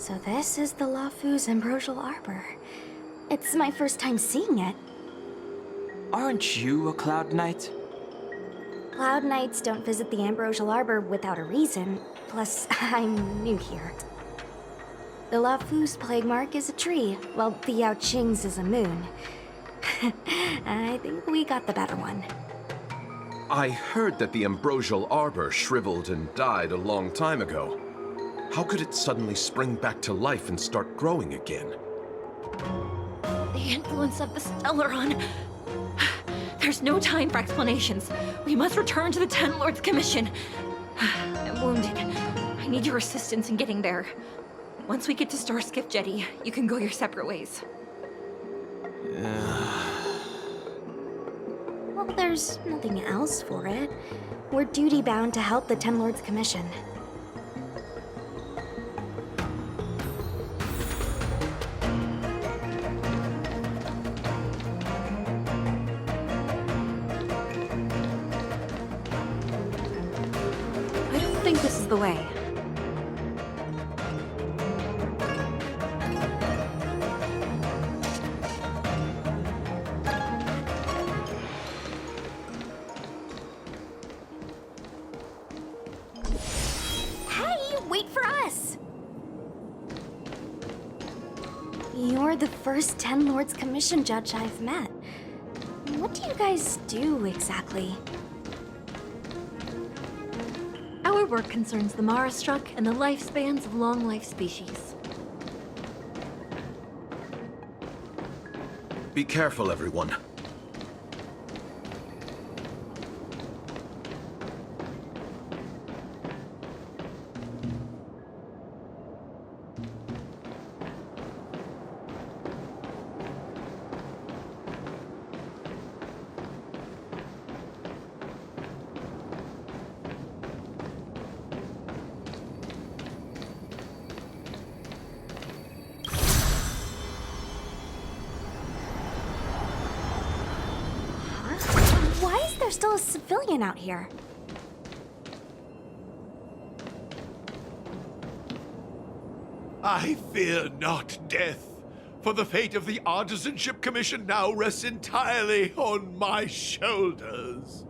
So this is the Lafu's Ambrosial Arbor. It's my first time seeing it. Aren't you a Cloud Knight? Cloud Knights don't visit the Ambrosial Arbor without a reason. Plus, I'm new here. The Lafu's plague mark is a tree, while the Yao Qing's is a moon. I think we got the better one. I heard that the Ambrosial Arbor shriveled and died a long time ago. How could it suddenly spring back to life and start growing again? The influence of the Stellaron. There's no time for explanations. We must return to the Ten Lords Commission. I'm wounded. I need your assistance in getting there. Once we get to Starskiff Jetty, you can go your separate ways. Well, there's nothing else for it. We're duty-bound to help the Ten Lords Commission. I don't think this is the way. Wait for us! You're the first Ten Lords Commission judge I've met. What do you guys do, exactly? Our work concerns the Mara Struck and the lifespans of long-life species. Be careful, everyone. Why is there still a civilian out here? I fear not death, for the fate of the Artisanship Commission now rests entirely on my shoulders.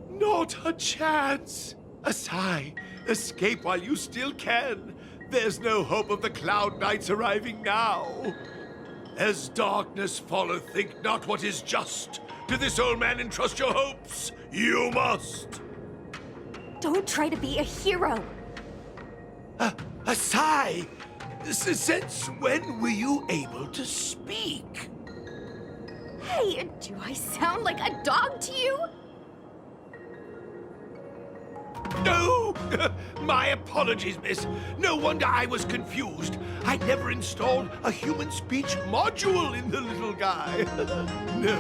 Not a chance! Asai, escape while you still can. There's no hope of the Cloud Knights arriving now. As darkness falleth, think not what is just. To this old man entrust your hopes. You must. Don't try to be a hero! Asai! Since when were you able to speak? Hey, do I sound like a dog to you? No! My apologies, miss. No wonder I was confused. I never installed a human speech module in the little guy. No.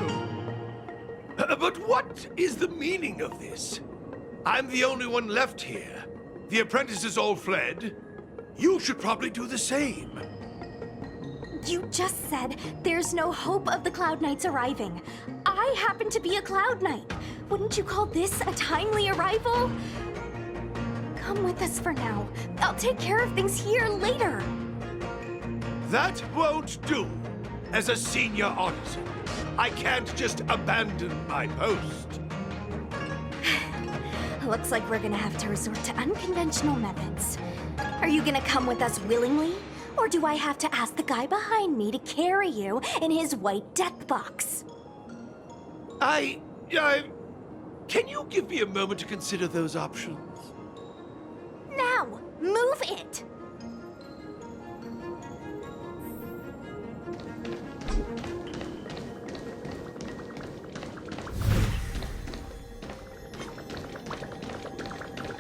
But what is the meaning of this? I'm the only one left here. The apprentices all fled. You should probably do the same. You just said there's no hope of the Cloud Knights arriving. I happen to be a Cloud Knight. Wouldn't you call this a timely arrival? Come with us for now. I'll take care of things here later. That won't do. As a senior artisan, I can't just abandon my post. Looks like we're gonna have to resort to unconventional methods. Are you gonna come with us willingly? Or do I have to ask the guy behind me to carry you in his white death box? Can you give me a moment to consider those options? Now, move it!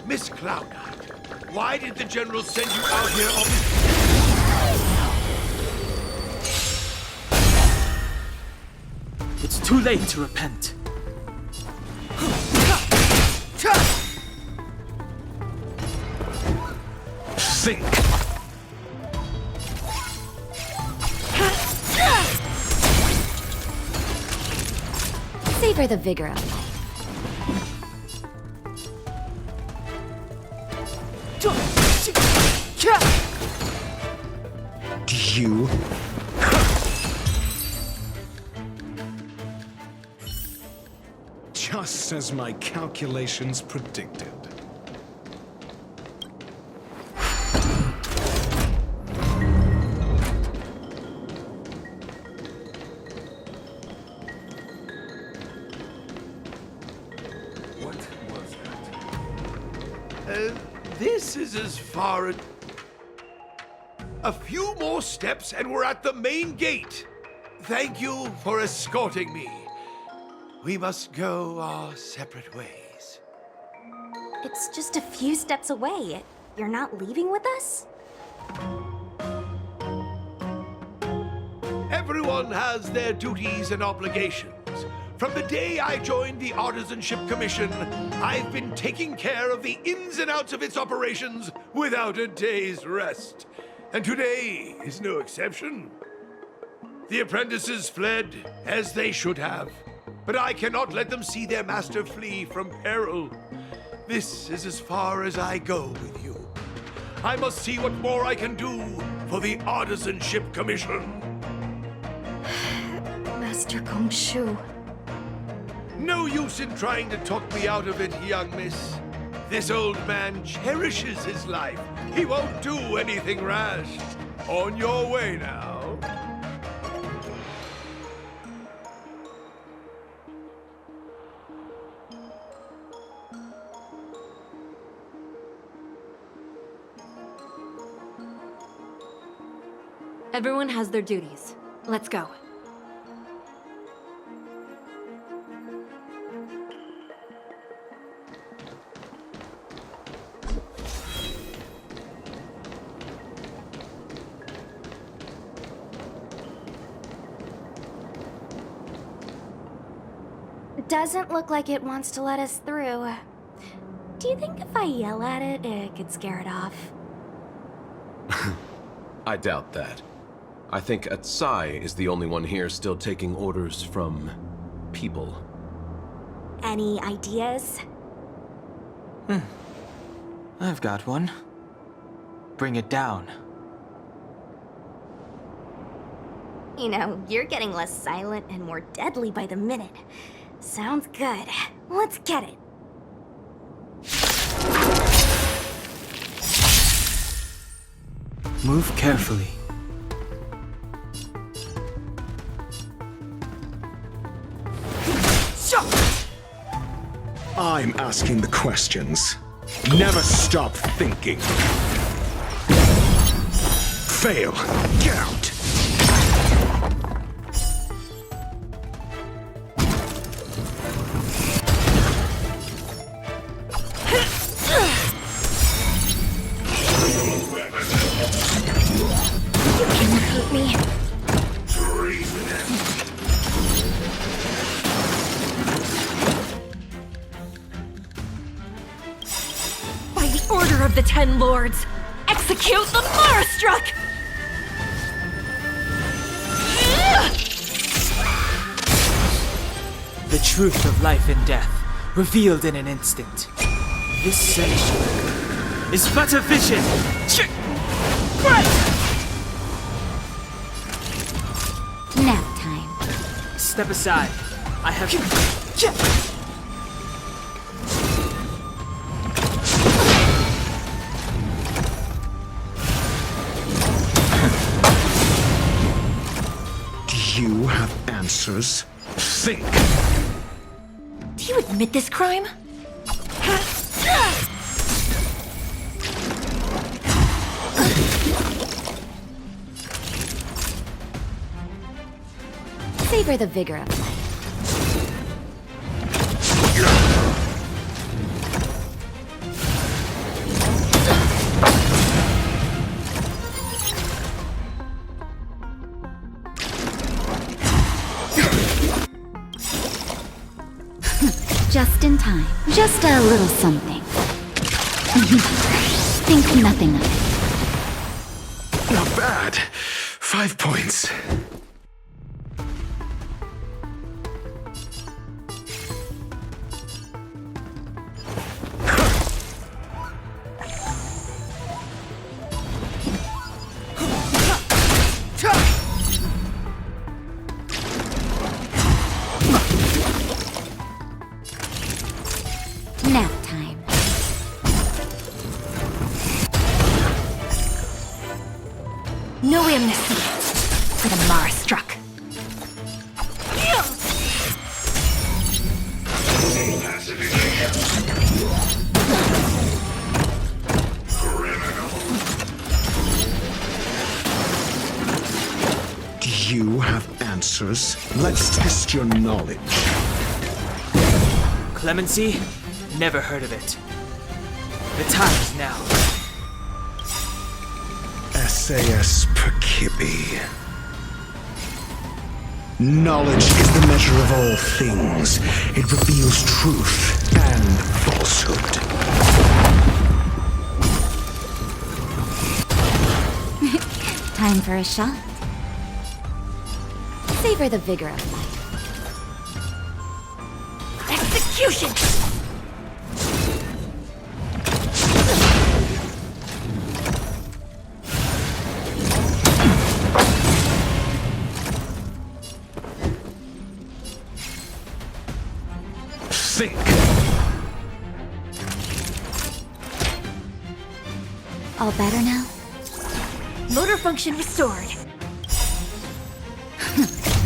Miss Cloud Knight, why did the General send you out here on this? It's too late to repent. Think! Savor the vigor of life. Just as my calculations predicted. What was that? This is as far as... A few more steps and we're at the main gate. Thank you for escorting me. We must go our separate ways. It's just a few steps away. You're not leaving with us? Everyone has their duties and obligations. From the day I joined the Artisanship Commission, I've been taking care of the ins and outs of its operations without a day's rest. And today is no exception. The apprentices fled, as they should have. But I cannot let them see their master flee from peril. This is as far as I go with you. I must see what more I can do for the Artisanship Commission. Master Gongshu. No use in trying to talk me out of it, young miss. This old man cherishes his life. He won't do anything rash. On your way now. Everyone has their duties. Let's go. Doesn't look like it wants to let us through. Do you think if I yell at it, it could scare it off? I doubt that. I think Atsai is the only one here still taking orders from people. Any ideas? I've got one. Bring it down. You know, you're getting less silent and more deadly by the minute. Sounds good. Let's get it. Move carefully. I'm asking the questions. Never stop thinking. Fail. Get out. You can't hurt me. By the order of the Ten Lords, execute the Marastruck! The truth of life and death, revealed in an instant. This sanctuary is but a vision. Nap time. Step aside. I have... Do you have answers? Think. Do you admit this crime? Savor the vigor of life. Just in time. Just a little something. Think nothing of it. Not bad. 5 points. the Marstruck. Do you have answers? Let's test your knowledge. Clemency? Never heard of it. The time is now. SAS Percipi. Knowledge is the measure of all things. It reveals truth and falsehood. Time for a shot. Savor the vigor of life. Execution! Think. All better now? Motor function restored.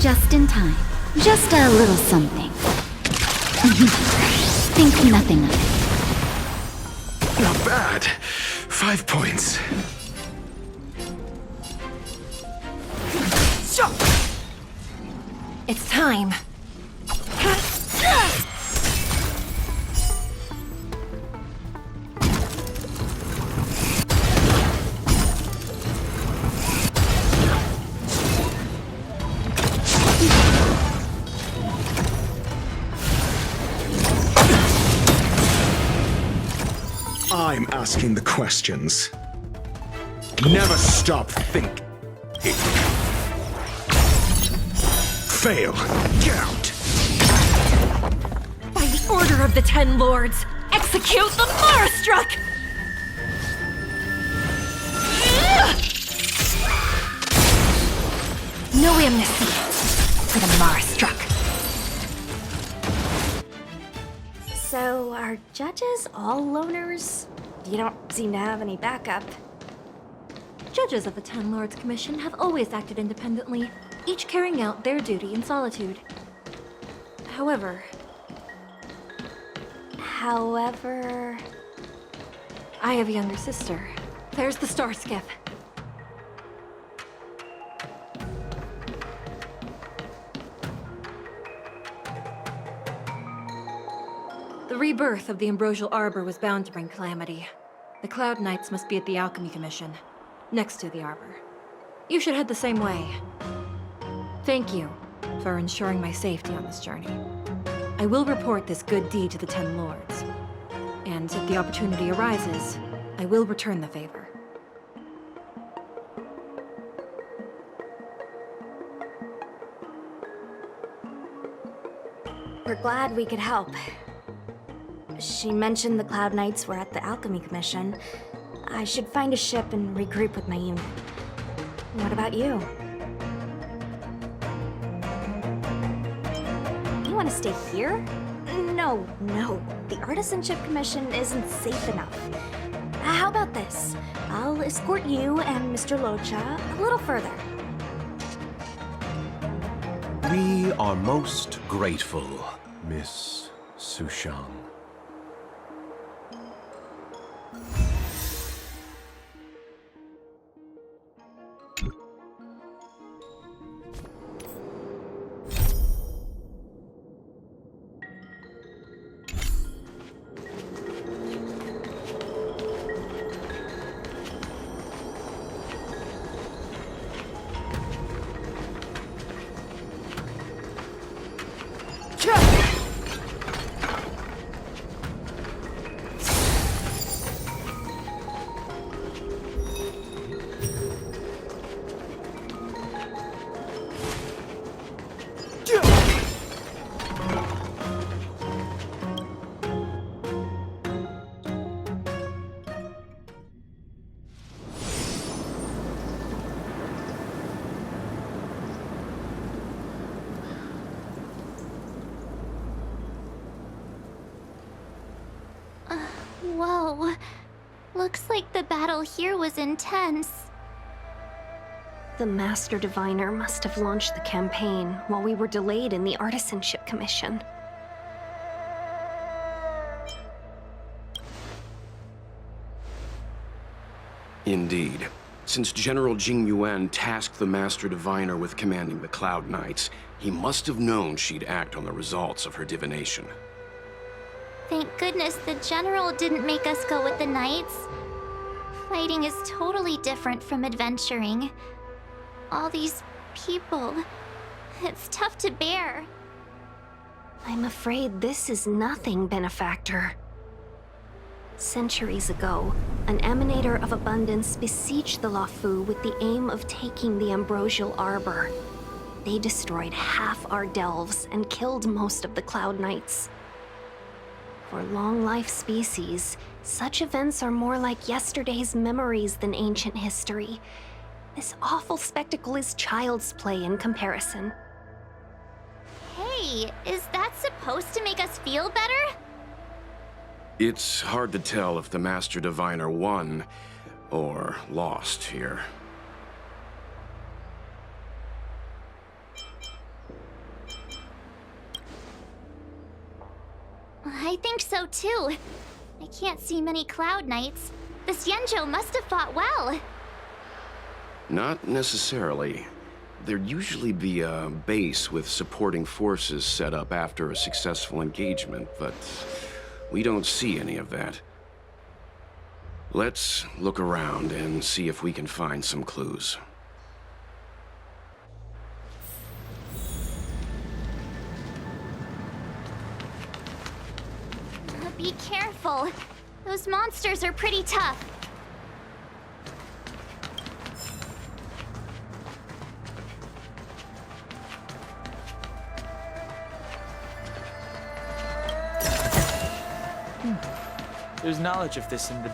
Just in time. Just a little something. Think nothing of it. Not bad. 5 points. It's time. I'm asking the questions. Never stop thinking. Fail. Get out. By the order of the Ten Lords, execute the Marstruck! No amnesty for the Marstruck. So, are judges all loners? You don't seem to have any backup. Judges of the Ten Lords Commission have always acted independently, each carrying out their duty in solitude. However, I have a younger sister. There's the star skiff. The rebirth of the Ambrosial Arbor was bound to bring calamity. The Cloud Knights must be at the Alchemy Commission, next to the Arbor. You should head the same way. Thank you for ensuring my safety on this journey. I will report this good deed to the Ten Lords. And if the opportunity arises, I will return the favor. We're glad we could help. She mentioned the Cloud Knights were at the Alchemy Commission. I should find a ship and regroup with my unit. What about you? You want to stay here? No. The Artisanship Commission isn't safe enough. How about this? I'll escort you and Mr. Locha a little further. We are most grateful, Miss Sushang. Whoa. Looks like the battle here was intense. The Master Diviner must have launched the campaign while we were delayed in the Artisanship Commission. Indeed. Since General Jing Yuan tasked the Master Diviner with commanding the Cloud Knights, he must have known she'd act on the results of her divination. Thank goodness the General didn't make us go with the Knights. Fighting is totally different from adventuring. All these people... it's tough to bear. I'm afraid this is nothing, Benefactor. Centuries ago, an emanator of abundance besieged the Luofu with the aim of taking the Ambrosial Arbor. They destroyed half our delves and killed most of the Cloud Knights. For long-life species, such events are more like yesterday's memories than ancient history. This awful spectacle is child's play in comparison. Hey, is that supposed to make us feel better? It's hard to tell if the Master Diviner won or lost here. I think so too. I can't see many Cloud Knights. The Xianzhou must have fought well. Not necessarily. There'd usually be a base with supporting forces set up after a successful engagement, but we don't see any of that. Let's look around and see if we can find some clues. Be careful. Those monsters are pretty tough. There's knowledge of this in the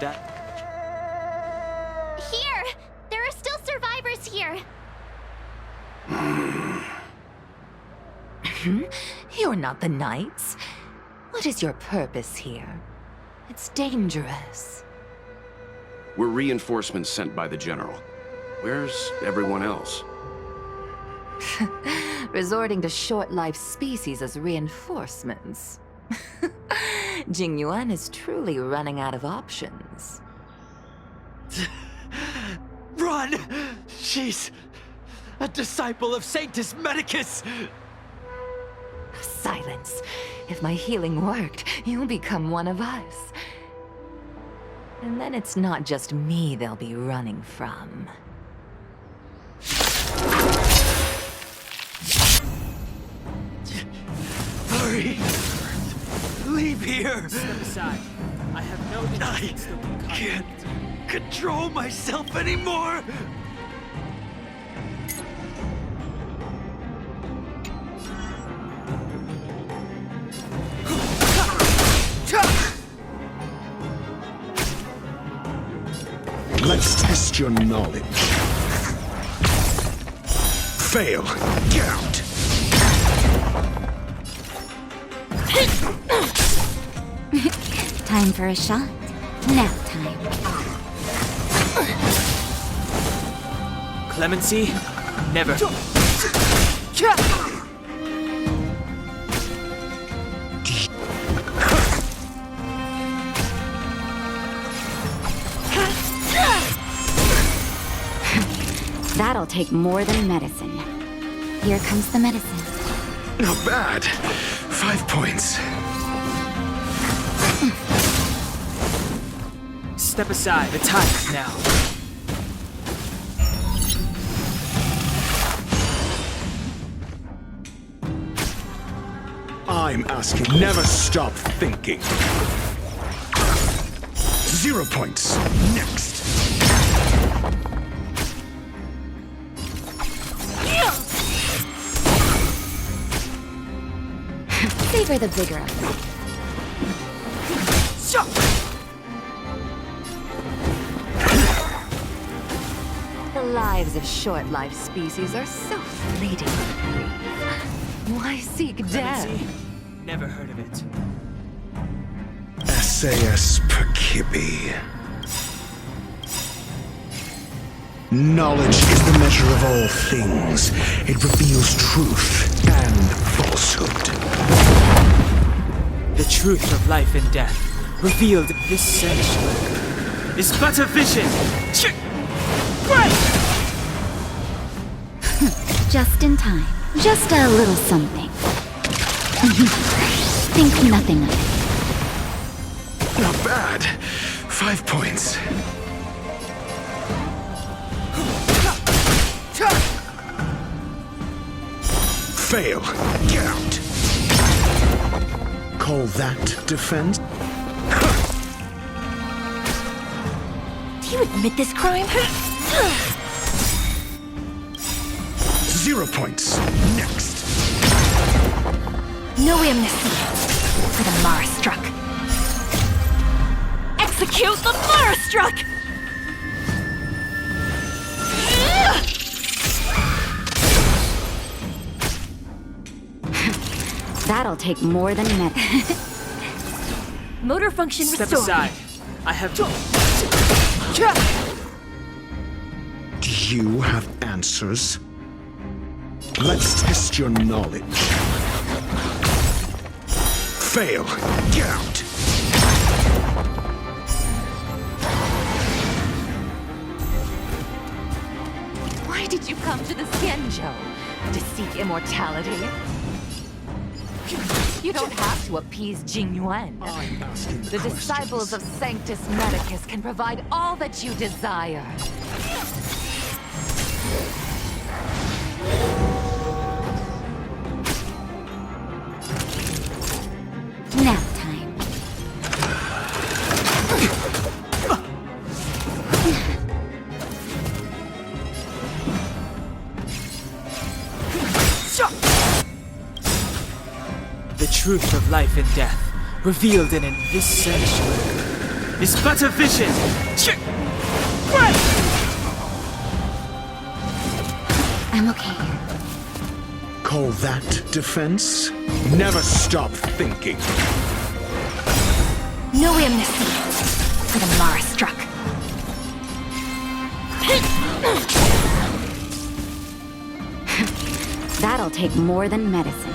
Here! There are still survivors here. You're not the Knights. What is your purpose here? It's dangerous. We're reinforcements sent by the General. Where's everyone else? Resorting to short-life species as reinforcements. Jing Yuan is truly running out of options. Run! She's a disciple of Sanctus Medicus! Silence. If my healing worked, you'll become one of us. And then it's not just me they'll be running from. Hurry! Leave here! Step aside. I have no interest in still can't control myself anymore! Let's test your knowledge. Fail. Get out. Time for a shot. Nap time. Clemency? Never. That'll take more than medicine. Here comes the medicine. Not bad. 5 points. Step aside. The time is now. I'm asking. Never stop thinking. 0 points. Next. Savor the vigor of it. The lives of short-lived species are so fleeting. Why seek death? Clemency? Never heard of it. SAS Perkibi. Knowledge is the measure of all things. It reveals truth and falsehood. The truth of life and death, revealed in this century, is but a vision. Just in time. Just a little something. Think nothing of it. Not bad. 5 points. Fail. Get out. Call that defense? Do you admit this crime? 0 points. Next. No amnesty for the Mara-struck. Execute the Mara-struck! That'll take more than a minute. Motor function Step restored. aside. I have to... Do you have answers? Let's test your knowledge. Fail. Get out. Why did you come to the Xianzhou? To seek immortality? You don't have to appease Jingyuan. The disciples of Sanctus Medicus can provide all that you desire. Nap time. The truth of life and death, revealed in this century, is but a vision. I'm okay. Call that defense? Never stop thinking. No amnesty for the Mara-struck. That'll take more than medicine.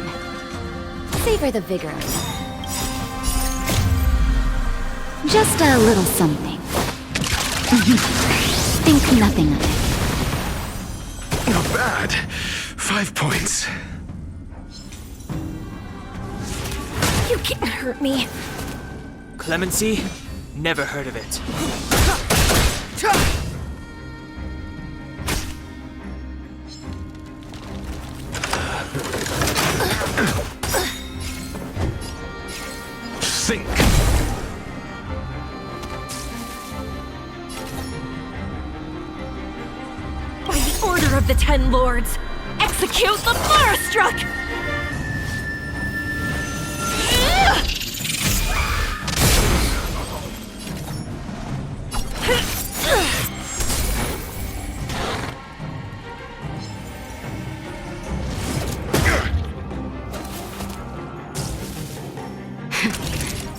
Savor the vigor. Just a little something. Think nothing of it. Not bad. 5 points. You can't hurt me. Clemency? Never heard of it. Think. By the order of the Ten Lords, execute the Mara-struck!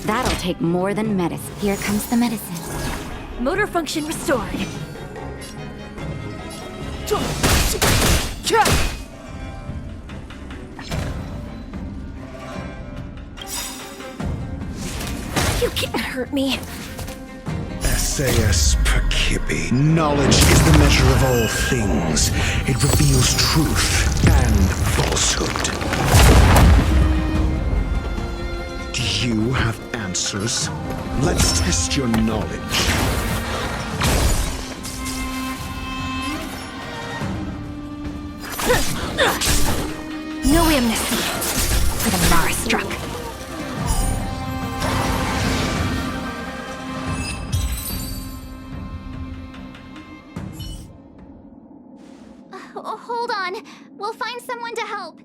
That'll take more than medicine. Here comes the medicine. Motor function restored. You can't hurt me. SAS Perkibi. Knowledge is the measure of all things. It reveals truth and falsehood. Do you have answers? Let's test your knowledge. No amnesty for the Mara-struck. Hold on. We'll find someone to help.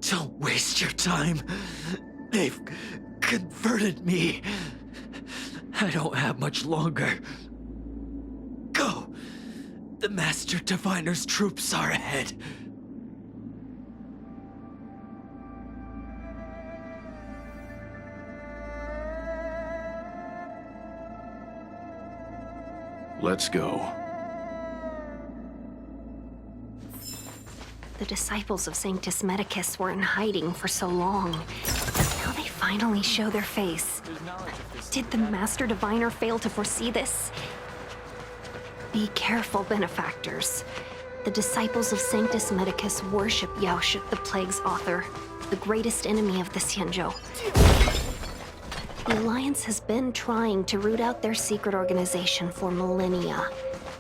Don't waste your time. They've converted me. I don't have much longer. Go. The Master Diviner's troops are ahead. Let's go. The disciples of Sanctus Medicus were in hiding for so long. Now they finally show their face. Did the Master Diviner fail to foresee this? Be careful, benefactors. The disciples of Sanctus Medicus worship Yaoshut, the Plague's author, the greatest enemy of the Xianzhou. The Alliance has been trying to root out their secret organization for millennia.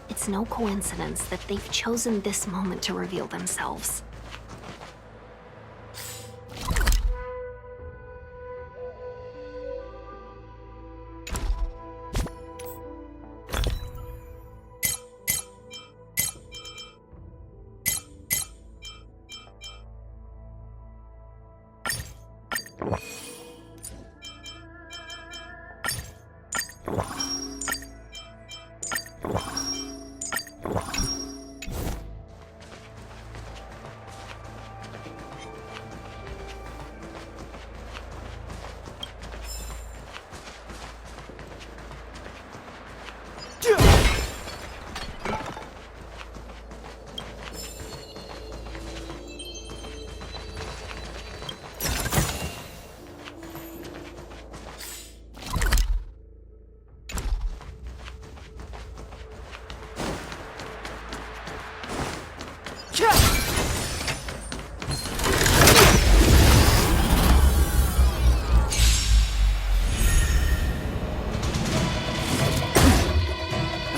It's no coincidence that they've chosen this moment to reveal themselves.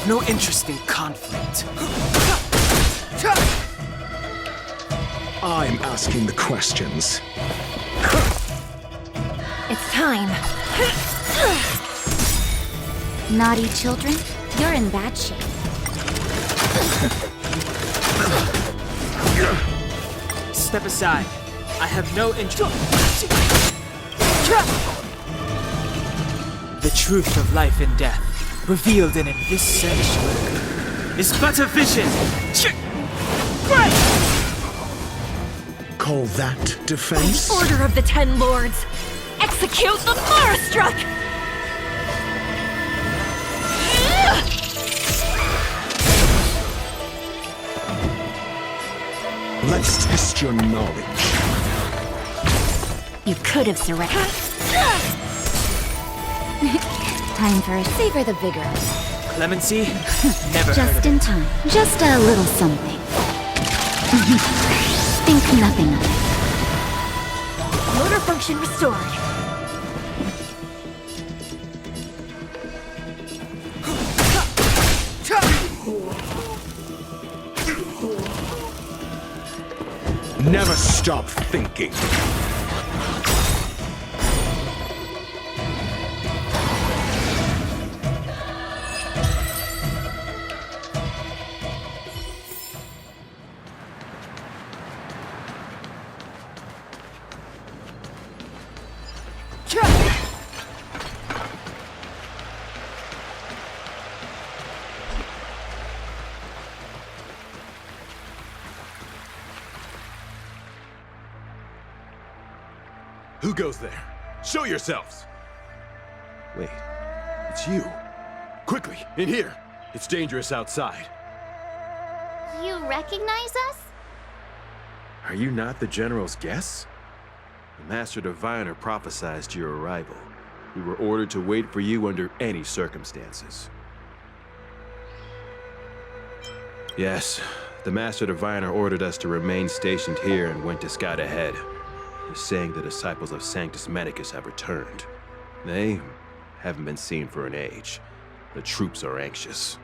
No interest in conflict. I'm asking the questions. It's time. Naughty children, you're in bad shape. Step aside. I have no interest. The truth of life and death, revealed in this sanctuary, is but a vision. Call that defense? By the order of the Ten Lords, execute the Marastruck! Let's test your knowledge. You could have surrendered. Time for a savor the vigor. Clemency? Never heard Just of in it. time. Just a little something. Think nothing of it. Motor function restored. Never stop thinking. Who goes there? Show yourselves! Wait, it's you. Quickly, in here. It's dangerous outside. You recognize us? Are you not the General's guests? The Master Diviner prophesized your arrival. We were ordered to wait for you under any circumstances. Yes, the Master Diviner ordered us to remain stationed here and went to scout ahead. He's saying the disciples of Sanctus Medicus have returned. They haven't been seen for an age. The troops are anxious.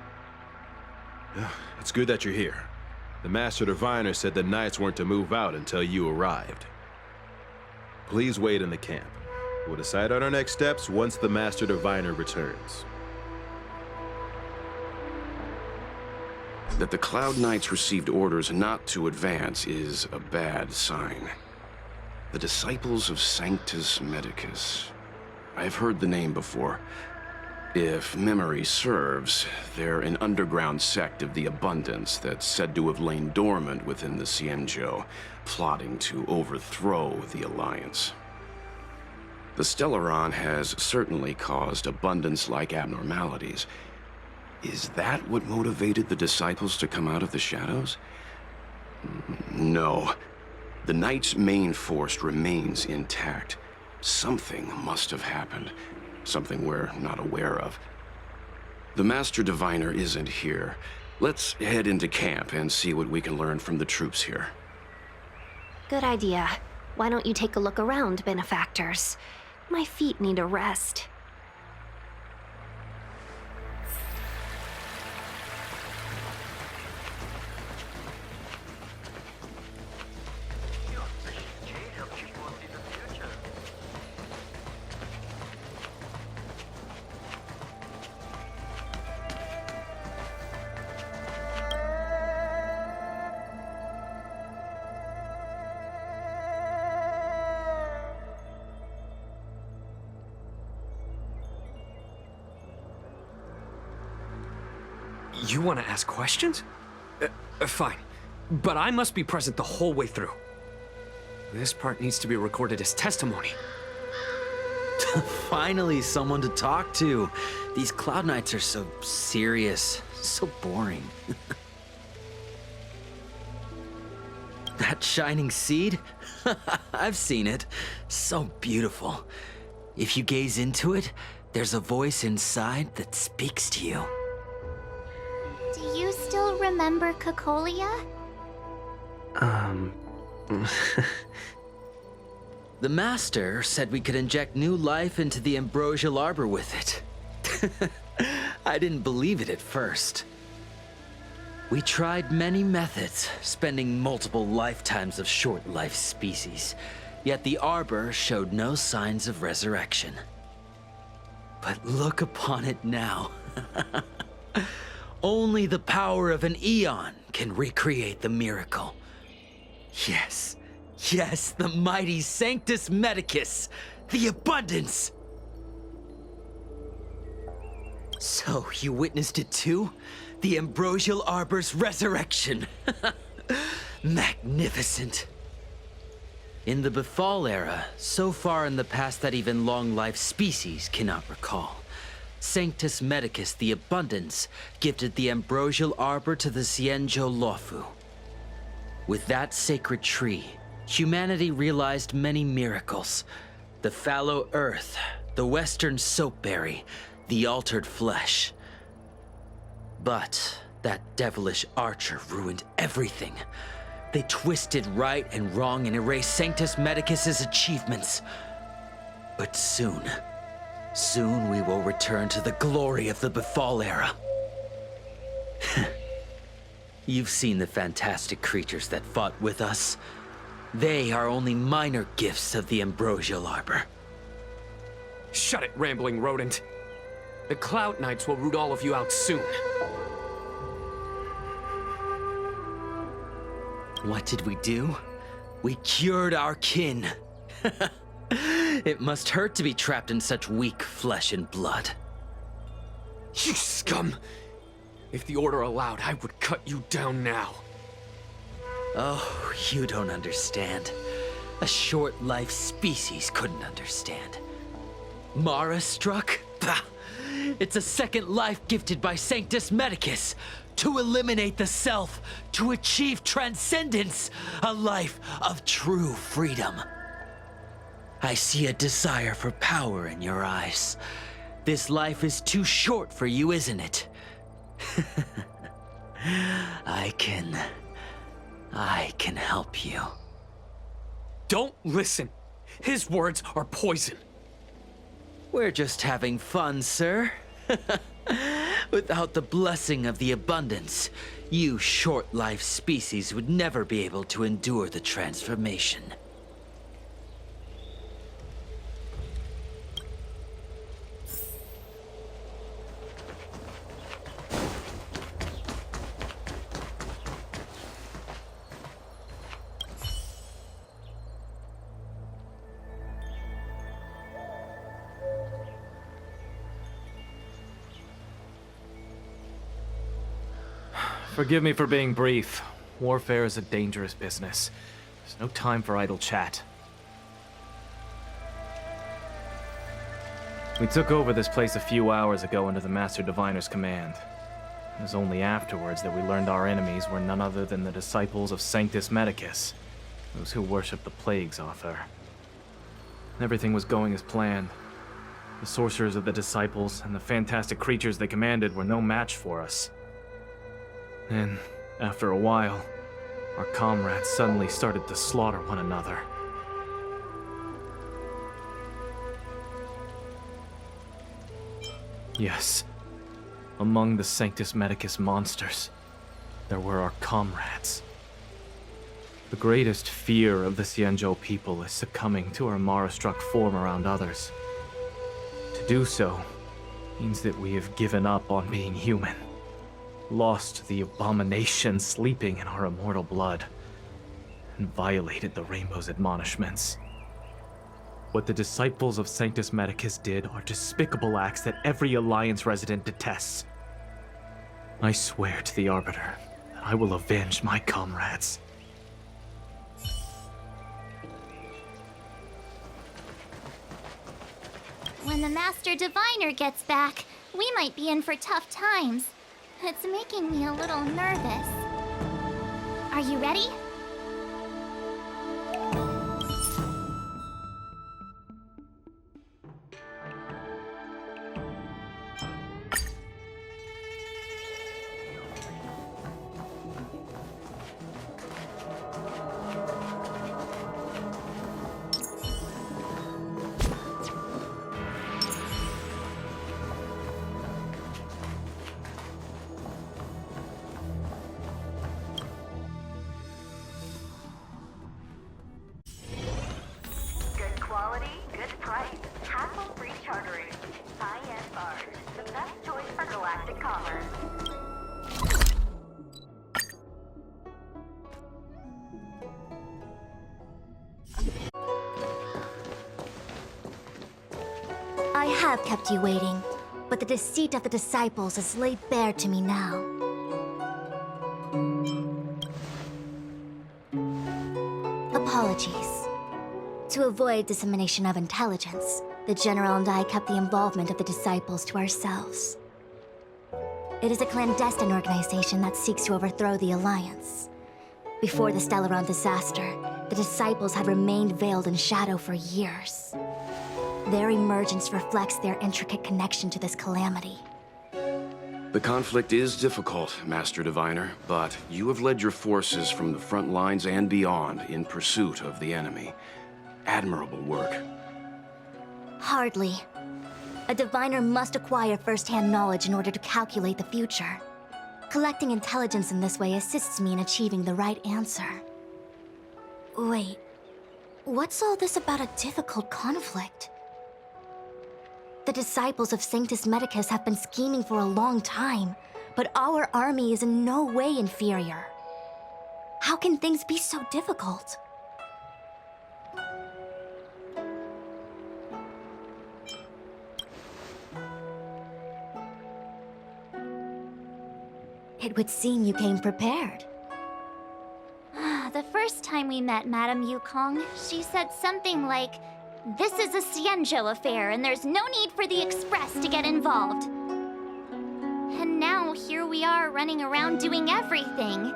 It's good that you're here. The Master Diviner said the Knights weren't to move out until you arrived. Please wait in the camp. We'll decide on our next steps once the Master Diviner returns. That the Cloud Knights received orders not to advance is a bad sign. The disciples of Sanctus Medicus. I've heard the name before. If memory serves, they're an underground sect of the Abundance that's said to have lain dormant within the Xianzhou, plotting to overthrow the Alliance. The Stellaron has certainly caused Abundance-like abnormalities. Is that what motivated the disciples to come out of the shadows? No. The Knight's main force remains intact. Something must have happened. Something we're not aware of. The Master Diviner isn't here. Let's head into camp and see what we can learn from the troops here. Good idea. Why don't you take a look around, benefactors? My feet need a rest. You want to ask questions? Fine. But I must be present the whole way through. This part needs to be recorded as testimony. Finally, someone to talk to. These Cloud Knights are so serious, so boring. That shining seed? I've seen it. So beautiful. If you gaze into it, there's a voice inside that speaks to you. Do you still remember Cocolia? The Master said we could inject new life into the ambrosial arbor with it. I didn't believe it at first. We tried many methods, spending multiple lifetimes of short-life species, yet the arbor showed no signs of resurrection. But look upon it now. Only the power of an eon can recreate the miracle. Yes, yes, the mighty Sanctus Medicus, the abundance! So, you witnessed it too? The ambrosial arbor's resurrection. Magnificent. In the Befall era, so far in the past that even long-life species cannot recall, Sanctus Medicus the Abundance gifted the ambrosial arbor to the Cienjo Lofu. With that sacred tree, humanity realized many miracles. The fallow earth, the western soapberry, the altered flesh. But that devilish archer ruined everything. They twisted right and wrong and erased Sanctus Medicus's achievements. But soon we will return to the glory of the Befall era. You've seen the fantastic creatures that fought with us. They are only minor gifts of the ambrosial arbor. Shut it, rambling rodent. The Cloud Knights will root all of you out soon. What did we do? We cured our kin. It must hurt to be trapped in such weak flesh and blood. You scum! If the Order allowed, I would cut you down now. Oh, you don't understand. A short-life species couldn't understand. Mara struck? Bah! It's a second life gifted by Sanctus Medicus to eliminate the self, to achieve transcendence, a life of true freedom. I see a desire for power in your eyes. This life is too short for you, isn't it? I can help you. Don't listen. His words are poison. We're just having fun, sir. Without the blessing of the abundance, you short-life species would never be able to endure the transformation. Forgive me for being brief. Warfare is a dangerous business. There's no time for idle chat. We took over this place a few hours ago under the Master Diviner's command. It was only afterwards that we learned our enemies were none other than the disciples of Sanctus Medicus, those who worship the plague's author. Everything was going as planned. The sorcerers of the disciples and the fantastic creatures they commanded were no match for us. Then, after a while, our comrades suddenly started to slaughter one another. Yes, among the Sanctus Medicus monsters, there were our comrades. The greatest fear of the Xianzhou people is succumbing to our Mara-struck form around others. To do so means that we have given up on being human, lost the abomination sleeping in our immortal blood, and violated the Rainbow's admonishments. What the disciples of Sanctus Medicus did are despicable acts that every Alliance resident detests. I swear to the Arbiter that I will avenge my comrades. When the Master Diviner gets back, we might be in for tough times. It's making me a little nervous. Are you ready? I have kept you waiting, but the deceit of the disciples is laid bare to me now. Apologies. To avoid dissemination of intelligence, the General and I kept the involvement of the disciples to ourselves. It is a clandestine organization that seeks to overthrow the Alliance. Before the Stellaron disaster, the disciples had remained veiled in shadow for years. Their emergence reflects their intricate connection to this calamity. The conflict is difficult, Master Diviner, but you have led your forces from the front lines and beyond in pursuit of the enemy. Admirable work. Hardly. A diviner must acquire first-hand knowledge in order to calculate the future. Collecting intelligence in this way assists me in achieving the right answer. Wait, what's all this about a difficult conflict? The disciples of Sanctus Medicus have been scheming for a long time, but our army is in no way inferior. How can things be so difficult? It would seem you came prepared. The first time we met Madame Yukong, she said something like, "This is a Xianzhou affair, and there's no need for the Express to get involved." And now here we are running around doing everything.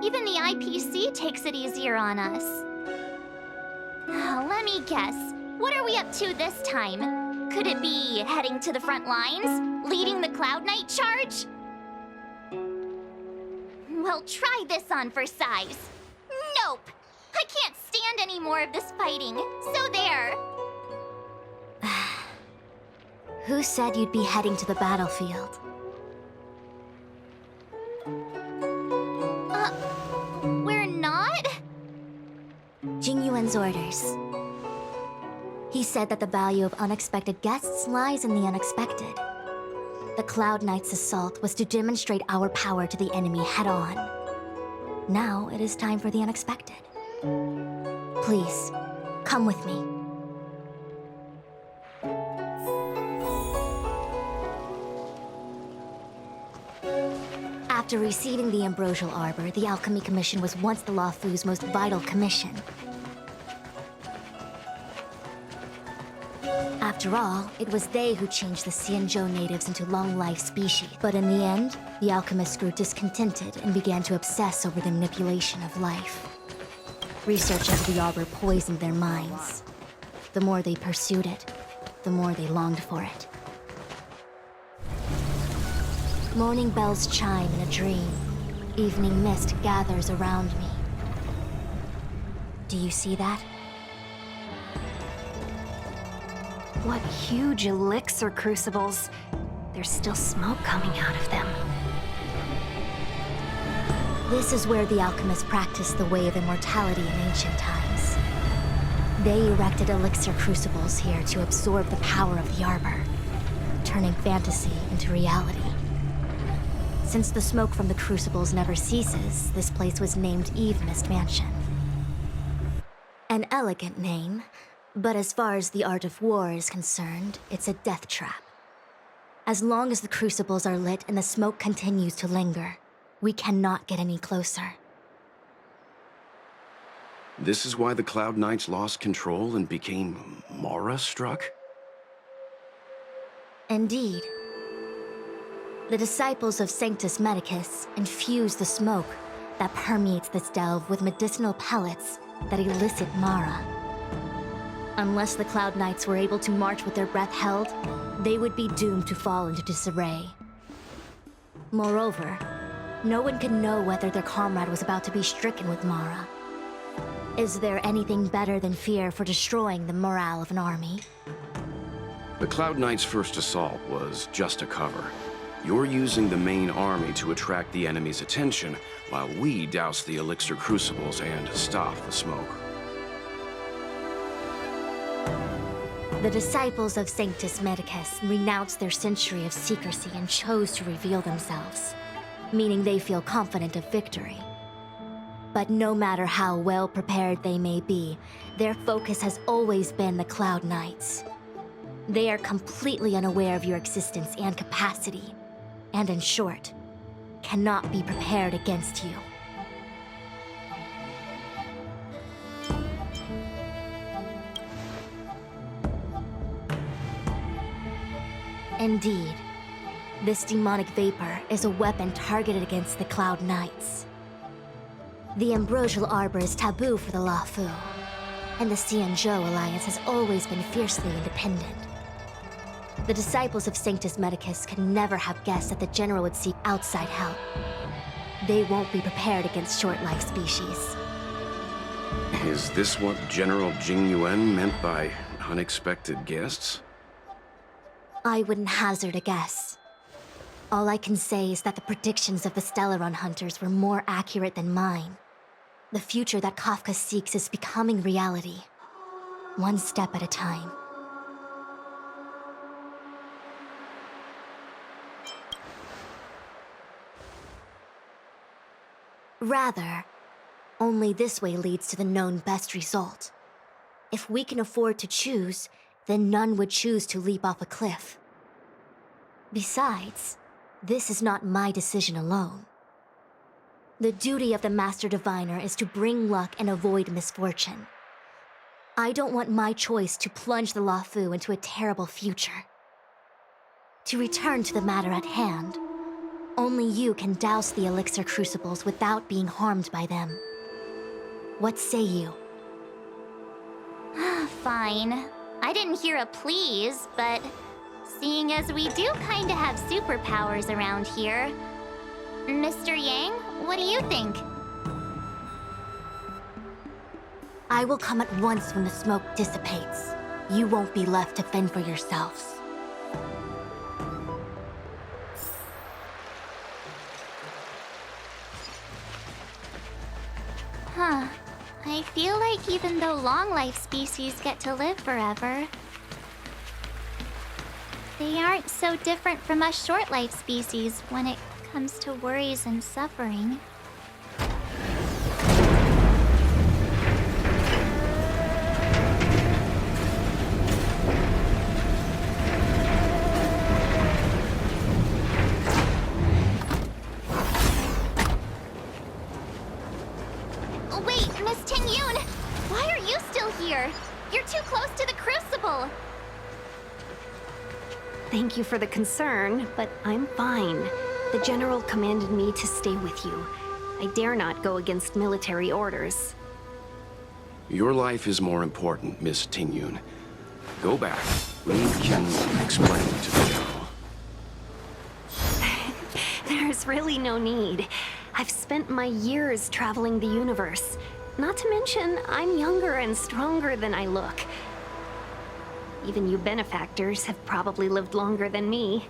Even the IPC takes it easier on us. Let me guess, what are we up to this time? Could it be heading to the front lines? Leading the Cloud Knight charge? Well, try this on for size. Nope! I can't stand any more of this fighting, so there! Who said you'd be heading to the battlefield? We're not? Jingyuan's orders. He said that the value of unexpected guests lies in the unexpected. The Cloud Knight's assault was to demonstrate our power to the enemy head-on. Now it is time for the unexpected. Please, come with me. After receiving the Ambrosial Arbor, the Alchemy Commission was once the Luofu's most vital commission. After all, it was they who changed the Xianzhou natives into long-life species. But in the end, the alchemists grew discontented and began to obsess over the manipulation of life. Research into the arbor poisoned their minds. The more they pursued it, the more they longed for it. Morning bells chime in a dream. Evening mist gathers around me. Do you see that? What huge elixir crucibles. There's still smoke coming out of them. This is where the alchemists practiced the way of immortality in ancient times. They erected elixir crucibles here to absorb the power of the arbor, turning fantasy into reality. Since the smoke from the crucibles never ceases, this place was named Eve Mist Mansion. An elegant name, but as far as the art of war is concerned, it's a death trap. As long as the crucibles are lit and the smoke continues to linger, we cannot get any closer. This is why the Cloud Knights lost control and became Mara-struck? Indeed. The disciples of Sanctus Medicus infuse the smoke that permeates this delve with medicinal pellets that elicit Mara. Unless the Cloud Knights were able to march with their breath held, they would be doomed to fall into disarray. Moreover, no one could know whether their comrade was about to be stricken with Mara. Is there anything better than fear for destroying the morale of an army? The Cloud Knights' first assault was just a cover. You're using the main army to attract the enemy's attention, while we douse the elixir crucibles and stop the smoke. The disciples of Sanctus Medicus renounced their century of secrecy and chose to reveal themselves, meaning they feel confident of victory. But no matter how well prepared they may be, their focus has always been the Cloud Knights. They are completely unaware of your existence and capacity, and in short, cannot be prepared against you. Indeed, this demonic vapor is a weapon targeted against the Cloud Knights. The ambrosial arbor is taboo for the Luofu, and the Xianzhou alliance has always been fiercely independent. The disciples of Sanctus Medicus could never have guessed that the general would seek outside help. They won't be prepared against short-life species. Is this what General Jing Yuan meant by unexpected guests? I wouldn't hazard a guess. All I can say is that the predictions of the Stellaron hunters were more accurate than mine. The future that Kafka seeks is becoming reality, one step at a time. Rather, only this way leads to the known best result. If we can afford to choose, then none would choose to leap off a cliff. Besides, this is not my decision alone. The duty of the Master Diviner is to bring luck and avoid misfortune. I don't want my choice to plunge the Luofu into a terrible future. To return to the matter at hand, only you can douse the elixir crucibles without being harmed by them. What say you? Fine. I didn't hear a please, but seeing as we do kinda have superpowers around here, Mr. Yang, what do you think? I will come at once when the smoke dissipates. You won't be left to fend for yourselves. Huh. I feel like even though long-life species get to live forever, they aren't so different from us short-life species when it comes to worries and suffering. Wait, Miss Tingyun! Why are you still here? You're too close to the crucible! Thank you for the concern, but I'm fine. The General commanded me to stay with you. I dare not go against military orders. Your life is more important, Miss Tingyun. Go back. We can explain to the General. There's really no need. I've spent my years traveling the universe. Not to mention, I'm younger and stronger than I look. Even you benefactors have probably lived longer than me.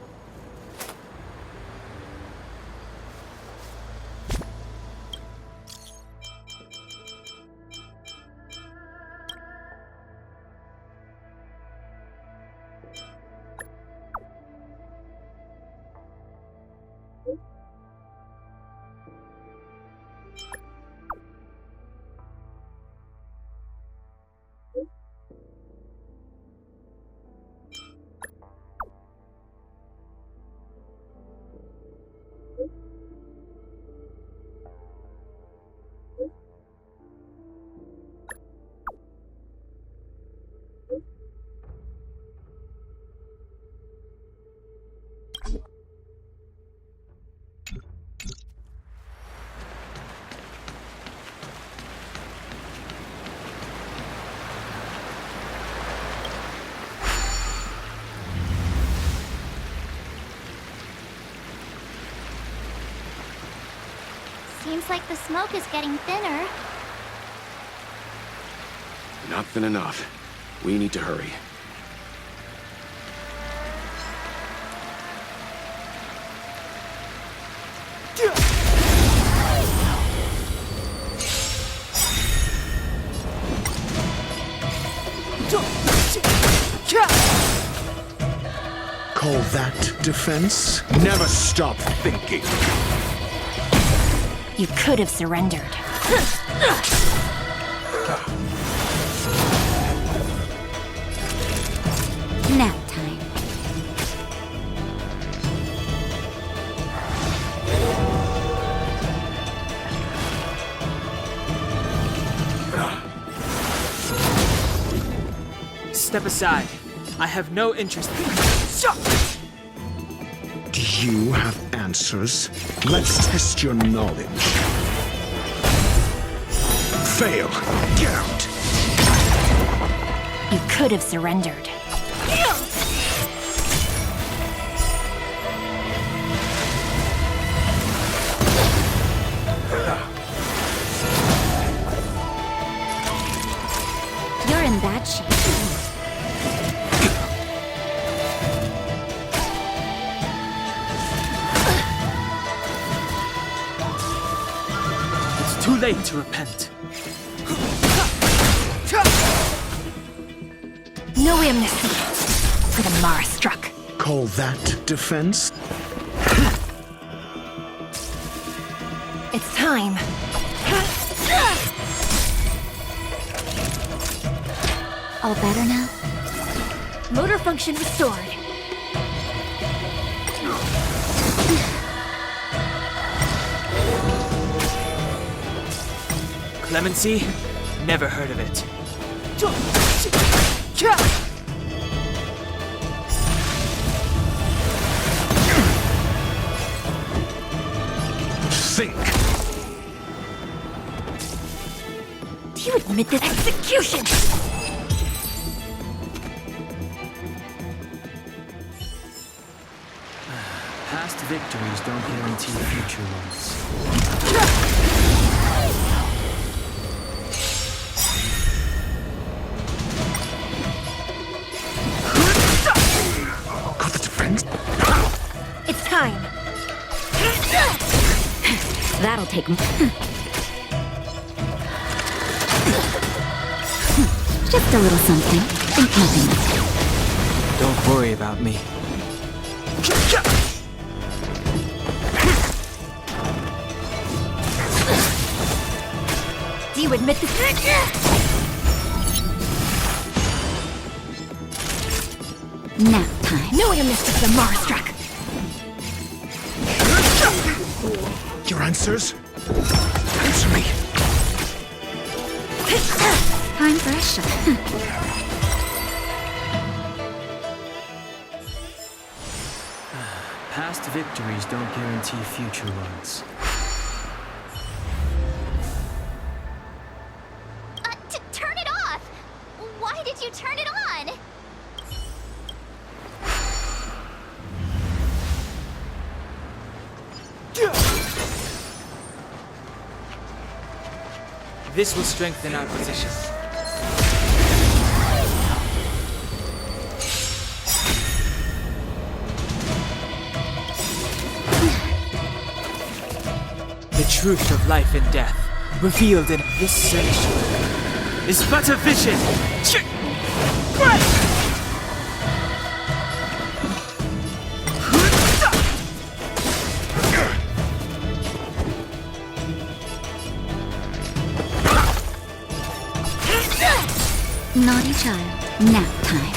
Seems like the smoke is getting thinner. Not thin enough. We need to hurry. Call that defense? Never stop thinking. You could have surrendered. Nap time. Step aside. I have no interest in... Do you have answers? Let's test your knowledge. Fail. Get out. You could have surrendered. You're in bad shape. Too late to repent. No amnesty for the Mara struck. Call that defense? It's time. All better now? Motor function restored. Clemency? Never heard of it. Think. Do you admit this execution? Past victories don't guarantee future ones. It's time. That'll take just a little something. Think nothing of it. Don't worry about me. Do you admit this? Nap time. No amnesty for the Mara struck. Your answers? Answer me. Time for a shot. Past victories don't guarantee future ones. Turn it off! Why did you turn it on? This will strengthen our position. The truth of life and death, revealed in this sanctuary, is but a vision. Naughty child, nap time.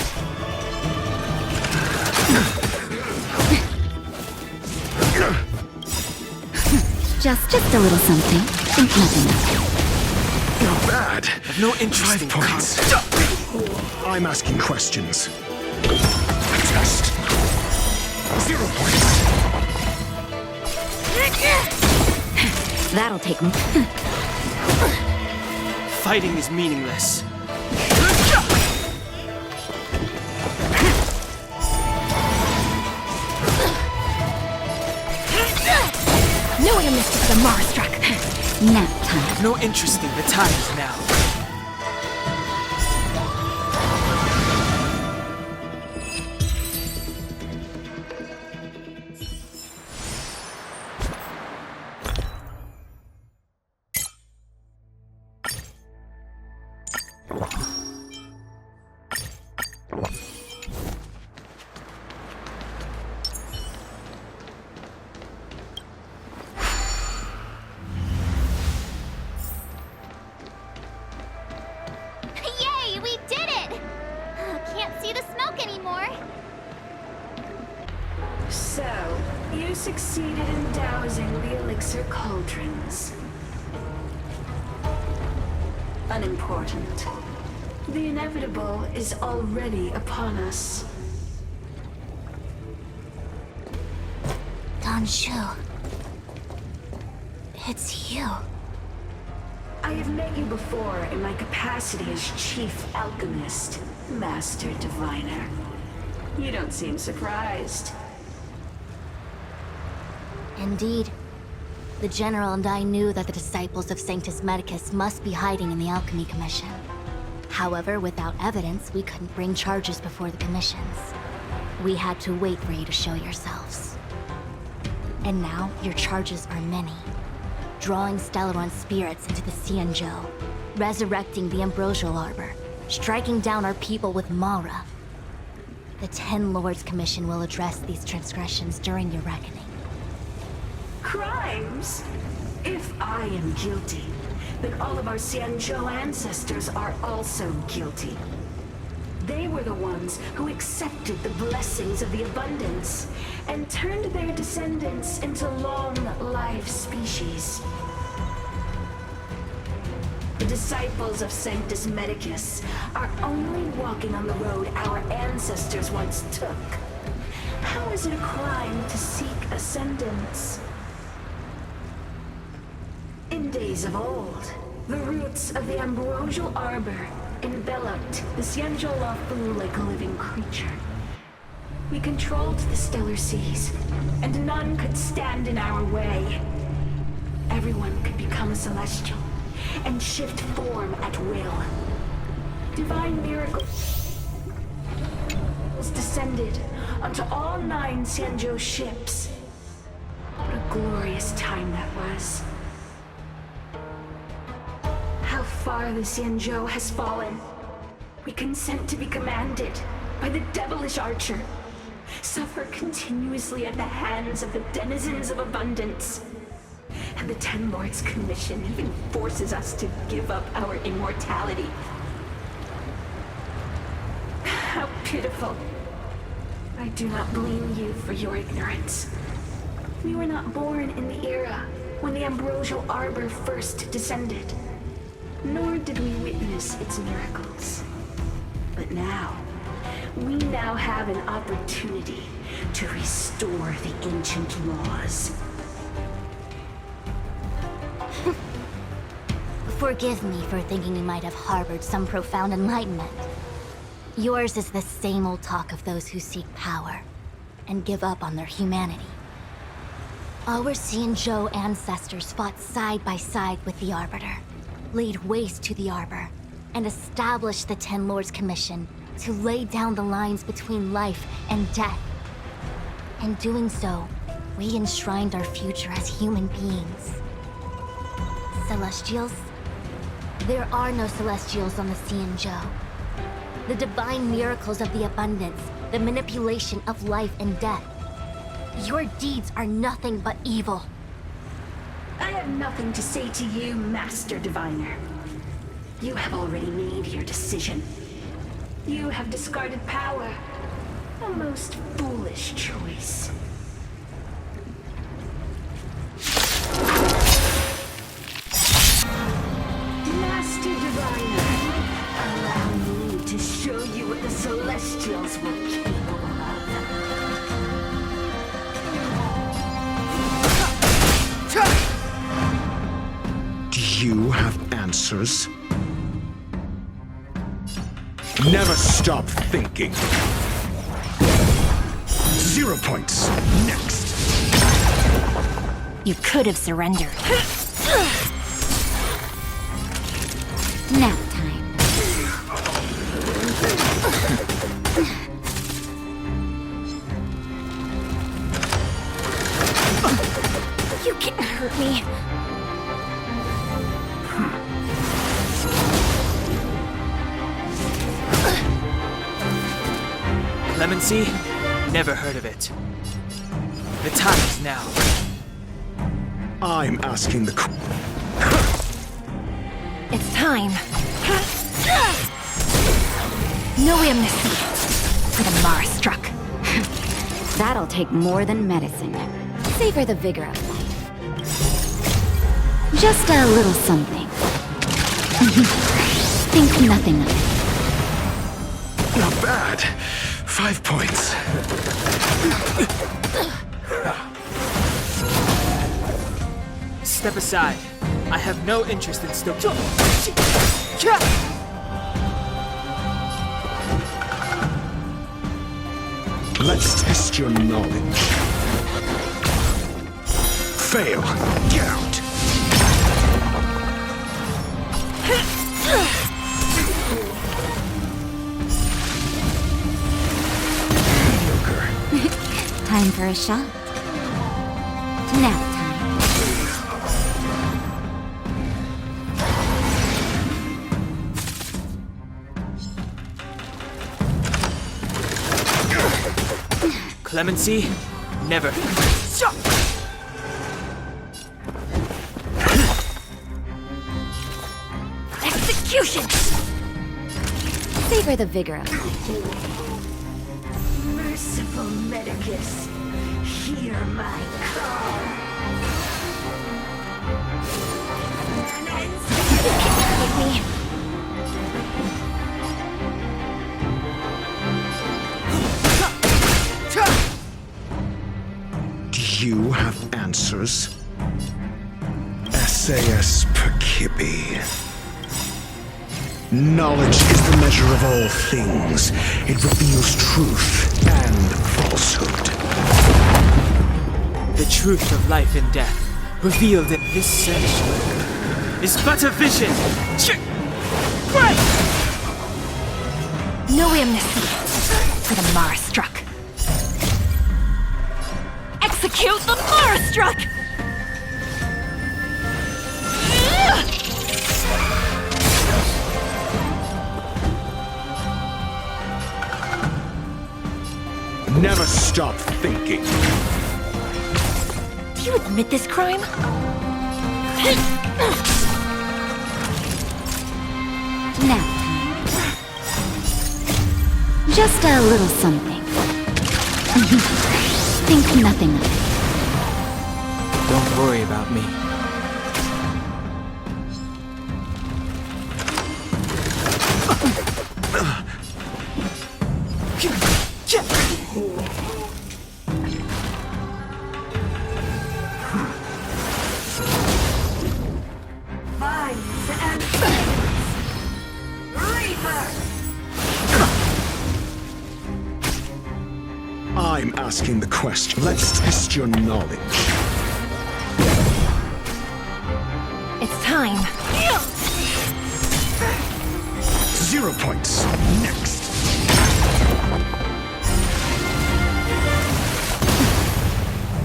Just a little something. Think nothing of it. Not bad. I've no interest in 5 points. I'm asking questions. Test. 0 points. That'll take me. Fighting is meaningless. No way to miss the Mara struck. Nap time. No interesting. The time is now. Yay, we did it! Can't see the smoke anymore. So, you succeeded in dousing the elixir cauldrons. Unimportant. The inevitable is already upon us. Danshu. It's you. I have met you before in my capacity as Chief Alchemist, Master Diviner. You don't seem surprised. Indeed. The General and I knew that the disciples of Sanctus Medicus must be hiding in the Alchemy Commission. However, without evidence, we couldn't bring charges before the commissions. We had to wait for you to show yourselves. And now, your charges are many. Drawing Stellaron spirits into the Xianzhou, resurrecting the Ambrosial Arbor, striking down our people with Mara. The Ten Lords Commission will address these transgressions during your reckoning. Crimes? If I am guilty, then all of our Xianzhou ancestors are also guilty. They were the ones who accepted the blessings of the abundance and turned their descendants into long-life species. The disciples of Sanctus Medicus are only walking on the road our ancestors once took. How is it a crime to seek ascendance? In days of old, the roots of the Ambrosial Arbor enveloped the Xianzhou Lafu like a living creature. We controlled the stellar seas, and none could stand in our way. Everyone could become a celestial and shift form at will. Divine miracles descended onto all 9 Xianzhou ships. What a glorious time that was. How far the Xianzhou has fallen. We consent to be commanded by the devilish archer. Suffer continuously at the hands of the denizens of abundance. And the Ten Lords Commission even forces us to give up our immortality. How pitiful. I do not blame you for your ignorance. We were not born in the era when the Ambrosial Arbor first descended. Nor did we witness its miracles. But now, We now have an opportunity to restore the ancient laws. Forgive me for thinking you might have harbored some profound enlightenment. Yours is the same old talk of those who seek power and give up on their humanity. Our Xianzhou ancestors fought side by side with the Arbiter, laid waste to the Arbor, and established the Ten Lords Commission to lay down the lines between life and death. In doing so, we enshrined our future as human beings. Celestials? There are no Celestials on the Xianzhou. The divine miracles of the abundance, the manipulation of life and death. Your deeds are nothing but evil. I have nothing to say to you, Master Diviner. You have already made your decision. You have discarded power. A most foolish choice. Master Diviner, allow me to show you what the Celestials were capable of. Do you have answers? Never stop thinking. 0 points. Next. You could have surrendered. Nap time. You can't hurt me. Clemency? Never heard of it. The time is now. I'm asking the It's time. No amnesty for the Mars struck. That'll take more than medicine. Savor the vigor of life. Just a little something. Think nothing of it. Not bad. 5 points. Step aside. I have no interest in still. Let's test your knowledge. Fail. Get out. Time for a shot. Nap time. Clemency? Never. Execution! Savor the vigor of life. Merciful Medicus, hear my call. Hit me. Do you have answers? SAS Perkibi. Knowledge is the measure of all things. It reveals truth and falsehood. The truth of life and death, revealed in this sanctuary, is but a vision. No amnesty for the Mars struck. Execute the Mars struck! Never stop thinking. Do you admit this crime? Now, just a little something. Think nothing of it. Don't worry about me. Vines and things! Reaper! I'm asking the question. Let's test your knowledge. It's time. 0 points. Next.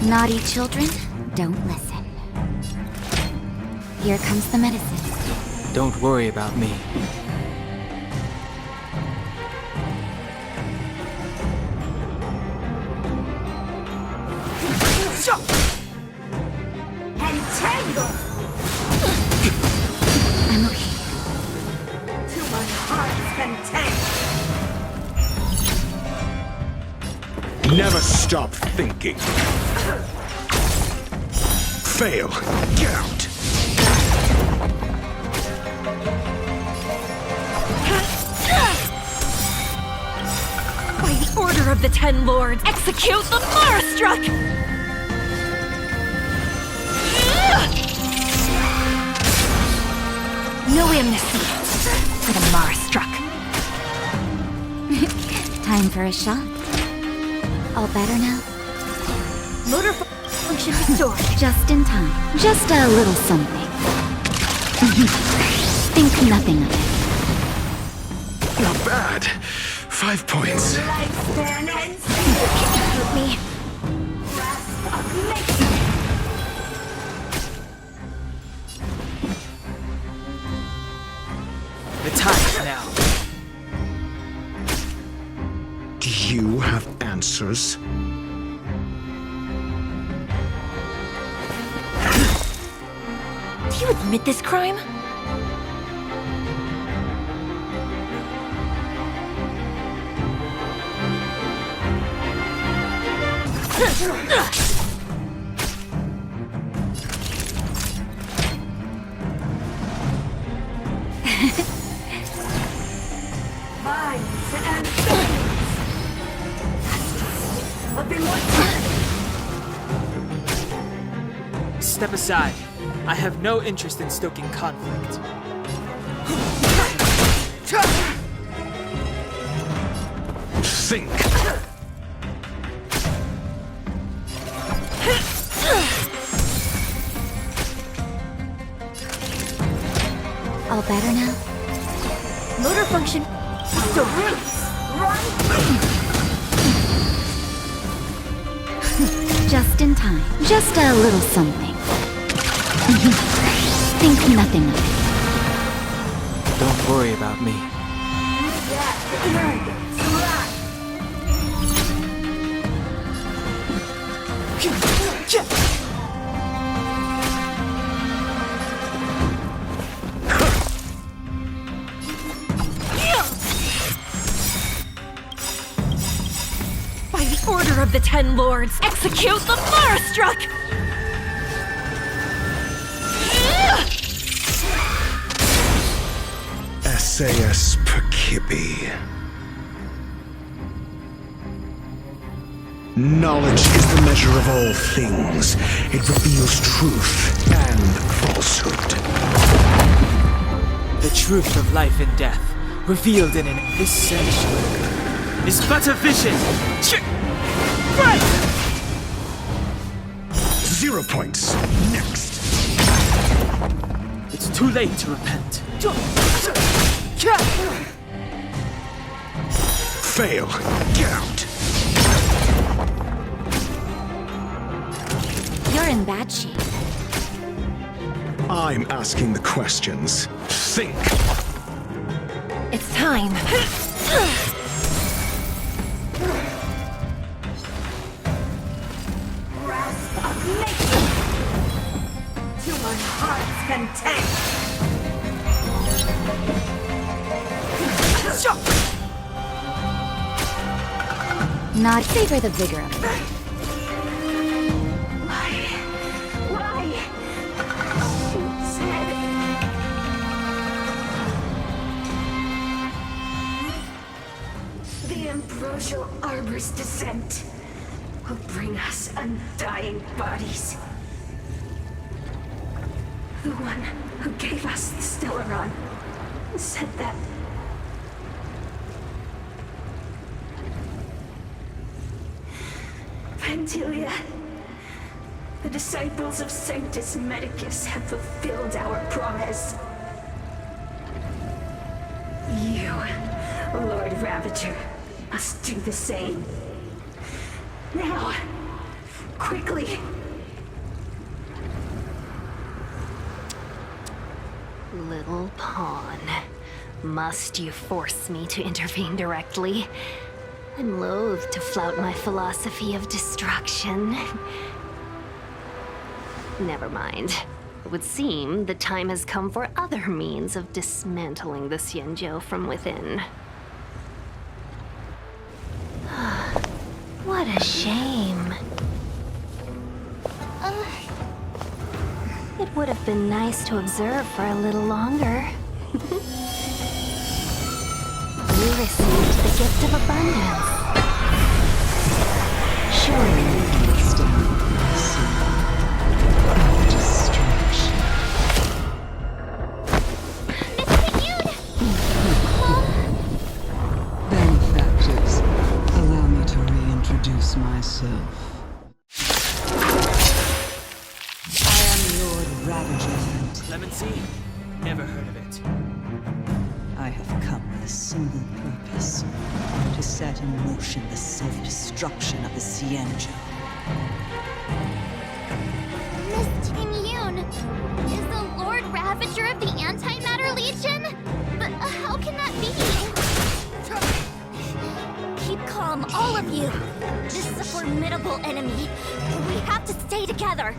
Naughty children, don't listen. Here comes the medicine. Don't worry about me. Entangle! I'm okay. To my heart's content! Never stop thinking. Fail. Get out. By the order of the Ten Lords, execute the Marastruck! No amnesty for the Marastruck. Time for a shot. All better now? Motor function restored. Just in time. Just a little something. Think nothing of it. Not bad. 5 points. Lifespan ends. Help me. Grasp of nature. The time now. Do you have answers? Do you admit this crime? Vines and things! Of immortality! Step aside. I have no interest in stoking conflict. Think. All better now? Motor function restored. Just in time. Just a little something. Think nothing of it. Don't worry about me. By the order of the Ten Lords, execute the Marastruck! SAS Perkibi. Knowledge is the measure of all things. It reveals truth and falsehood. The truth of life and death, revealed in this century, is but a vision. Right! 0 points. Next. It's too late to repent. Fail. Get out. You're in bad shape. I'm asking the questions. Think. It's time. Grasp of nature. To my heart's content. Not favor the vigor of it. Why? She said... The ambrosial arbor's descent will bring us undying bodies. The one who gave us the Stellaron said that Vantilia, the disciples of Sanctus Medicus have fulfilled our promise. You, Lord Ravager, must do the same. Now, quickly. Little pawn. Must you force me to intervene directly? I'm loath to flout my philosophy of destruction. Never mind. It would seem the time has come for other means of dismantling the Xianzhou from within. What a shame. It would have been nice to observe for a little longer. You received the gift of abundance. Surely you can withstand my soul of destruction. Benefactors, allow me to reintroduce myself. I am Lord Ravager. Clemency? Never heard of it. I have come with a single purpose. To set in motion the self-destruction of the Xianzhou. Miss Ting-Yun, is the Lord Ravager of the Antimatter Legion? But how can that be? Keep calm, all of you. This is a formidable enemy. We have to stay together.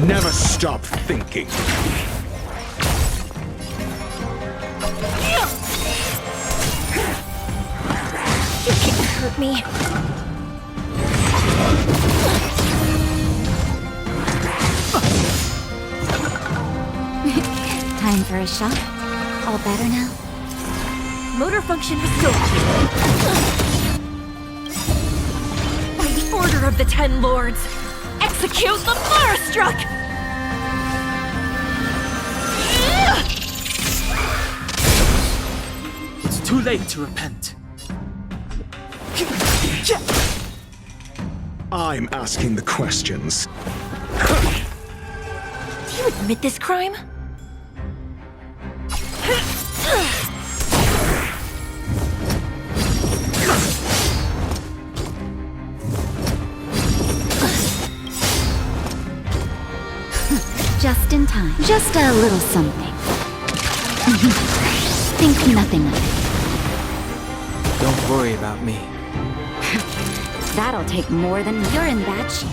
Never stop thinking. You can't hurt me. Time for a shot? All better now? Motor function restored. By the order of the Ten Lords, execute the Marastruck! It's too late to repent. I'm asking the questions. Do you admit this crime? Just in time. Just a little something. Think nothing of it. Don't worry about me. That'll take more than you're in bad shape.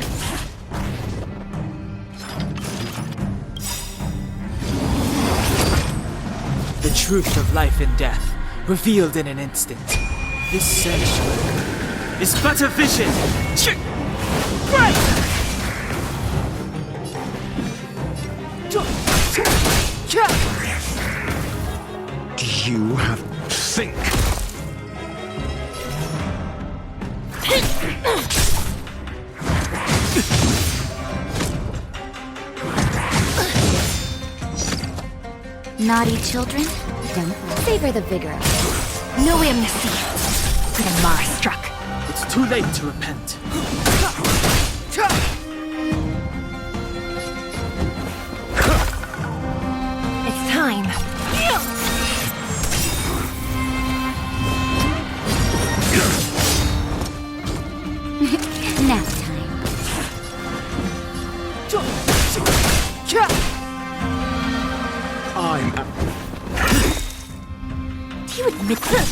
The truth of life and death, revealed in an instant. This sanctuary is but a vision. Do you have think? Naughty children, don't savor the vigor of it. No amnesty for the Marastruck. It's too late to repent. It's time. Nap time. I'm Do you admit this?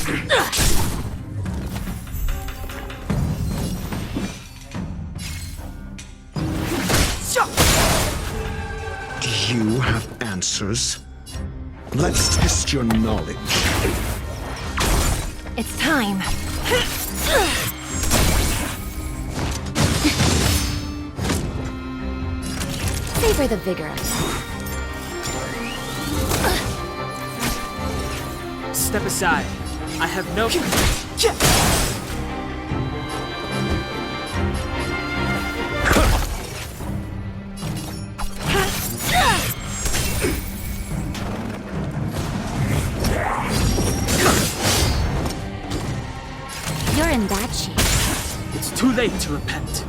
Do you have answers? Let's test your knowledge. It's time. Savor the vigor of it. Step aside. I have no... You're in bad shape. It's too late to repent.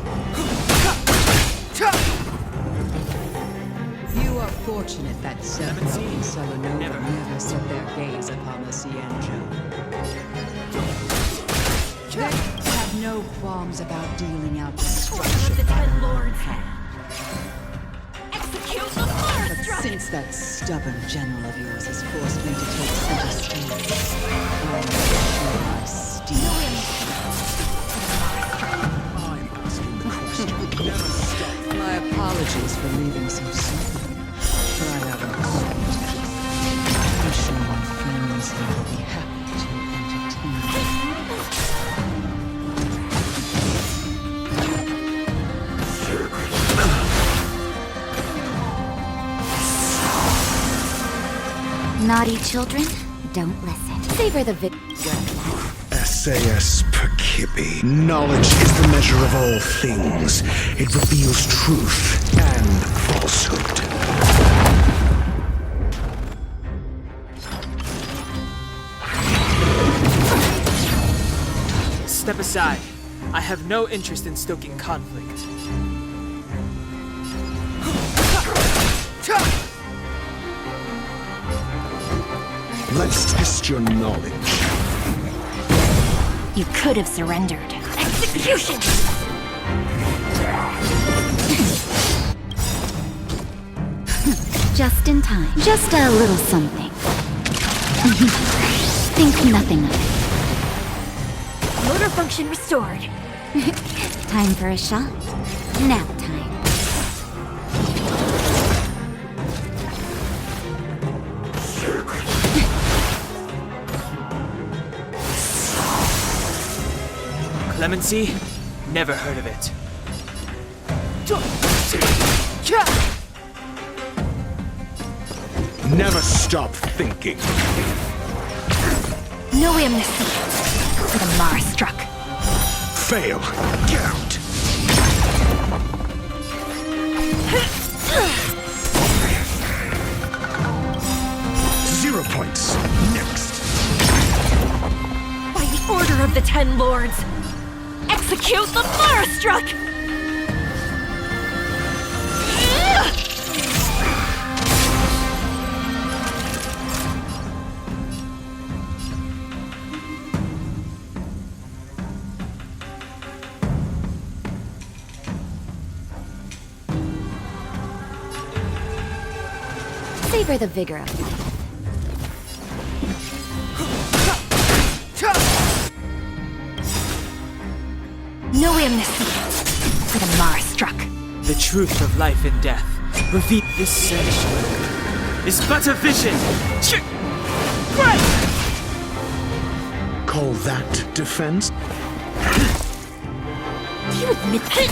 You are fortunate that Sephiroth and Selenova never set their gaze upon the Cienjo. They have no qualms about dealing out destruction. The Ten Lords. Execute the But Mars since that stubborn general of yours has forced me to take center stage, I am sure my steel. I'm asking the question. Never stop. My apologies for leaving so soon, but I have no sweet. I'm sure my friends here will be happy to entertain. Naughty children, don't listen. Savor the victory. SAS Percipi. Knowledge is the measure of all things. It reveals truth and falsehood. Step aside. I have no interest in stoking conflict. Let's test your knowledge. You could have surrendered. Execution! Just in time. Just a little something. Think nothing of it. Motor function restored. Time for a shot. Nap time. Clemency? Never heard of it. Never stop thinking. No amnesty for the Mars struck. Fail. Get out. Zero points. Next. By the order of the Ten Lords, execute the Mars struck! Savor the vigor of life. No amnesty for the Mars struck. The truth of life and death. Reveal this sanctuary is but a vision. Right! Call that defense? Do you admit that?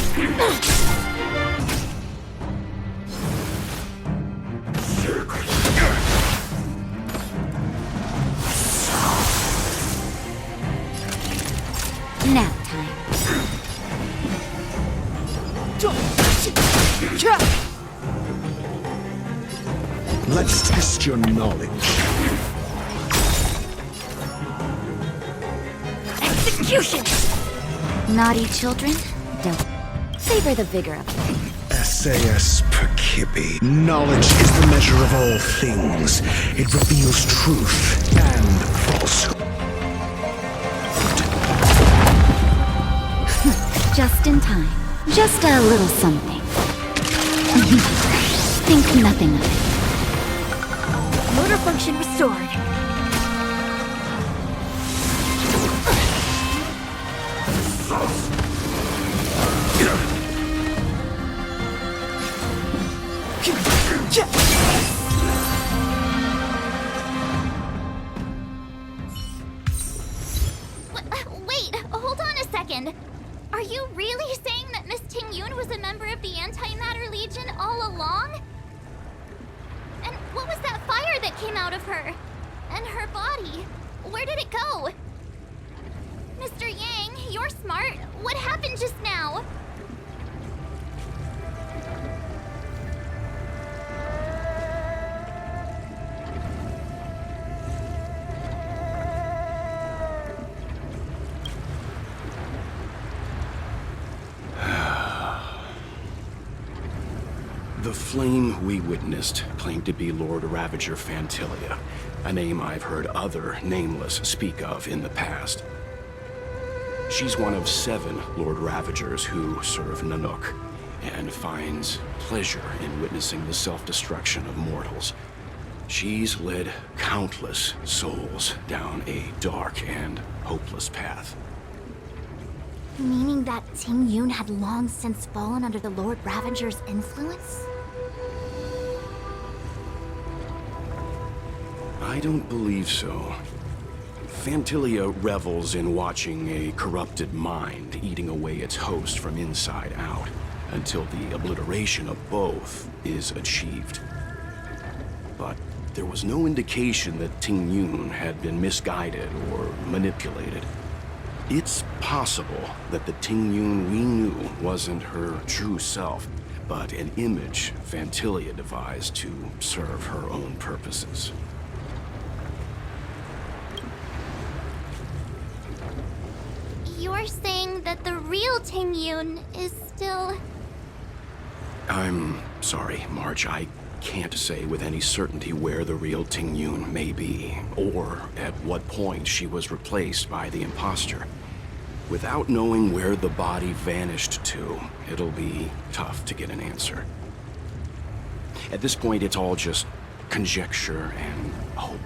Nap time. Let's test your knowledge. Execution! Naughty children, don't. Savor the vigor of life. SAS Percipi. Knowledge is the measure of all things. It reveals truth and falsehood. Just in time. Just a little something. Think nothing of it. Motor function restored. Wait, hold on a second. Are you really saying that Miss Ting-Yun was a member of the Antimatter Legion all along? And what was that fire that came out of her? And her body? Where did it go? Mr. Yang, you're smart. What happened just now? The flame we witnessed claimed to be Lord Ravager Fantilia, a name I've heard other nameless speak of in the past. She's one of 7 Lord Ravagers who serve Nanook, and finds pleasure in witnessing the self-destruction of mortals. She's led countless souls down a dark and hopeless path. Meaning that Ting Yun had long since fallen under the Lord Ravager's influence? I don't believe so. Fantilia revels in watching a corrupted mind eating away its host from inside out, until the obliteration of both is achieved. But there was no indication that Ting Yun had been misguided or manipulated. It's possible that the Ting Yun we knew wasn't her true self, but an image Fantilia devised to serve her own purposes. You're saying that the real Ting Yun is still... I'm sorry, March. I can't say with any certainty where the real Ting Yun may be, or at what point she was replaced by the imposter. Without knowing where the body vanished to, it'll be tough to get an answer. At this point, it's all just conjecture and hope.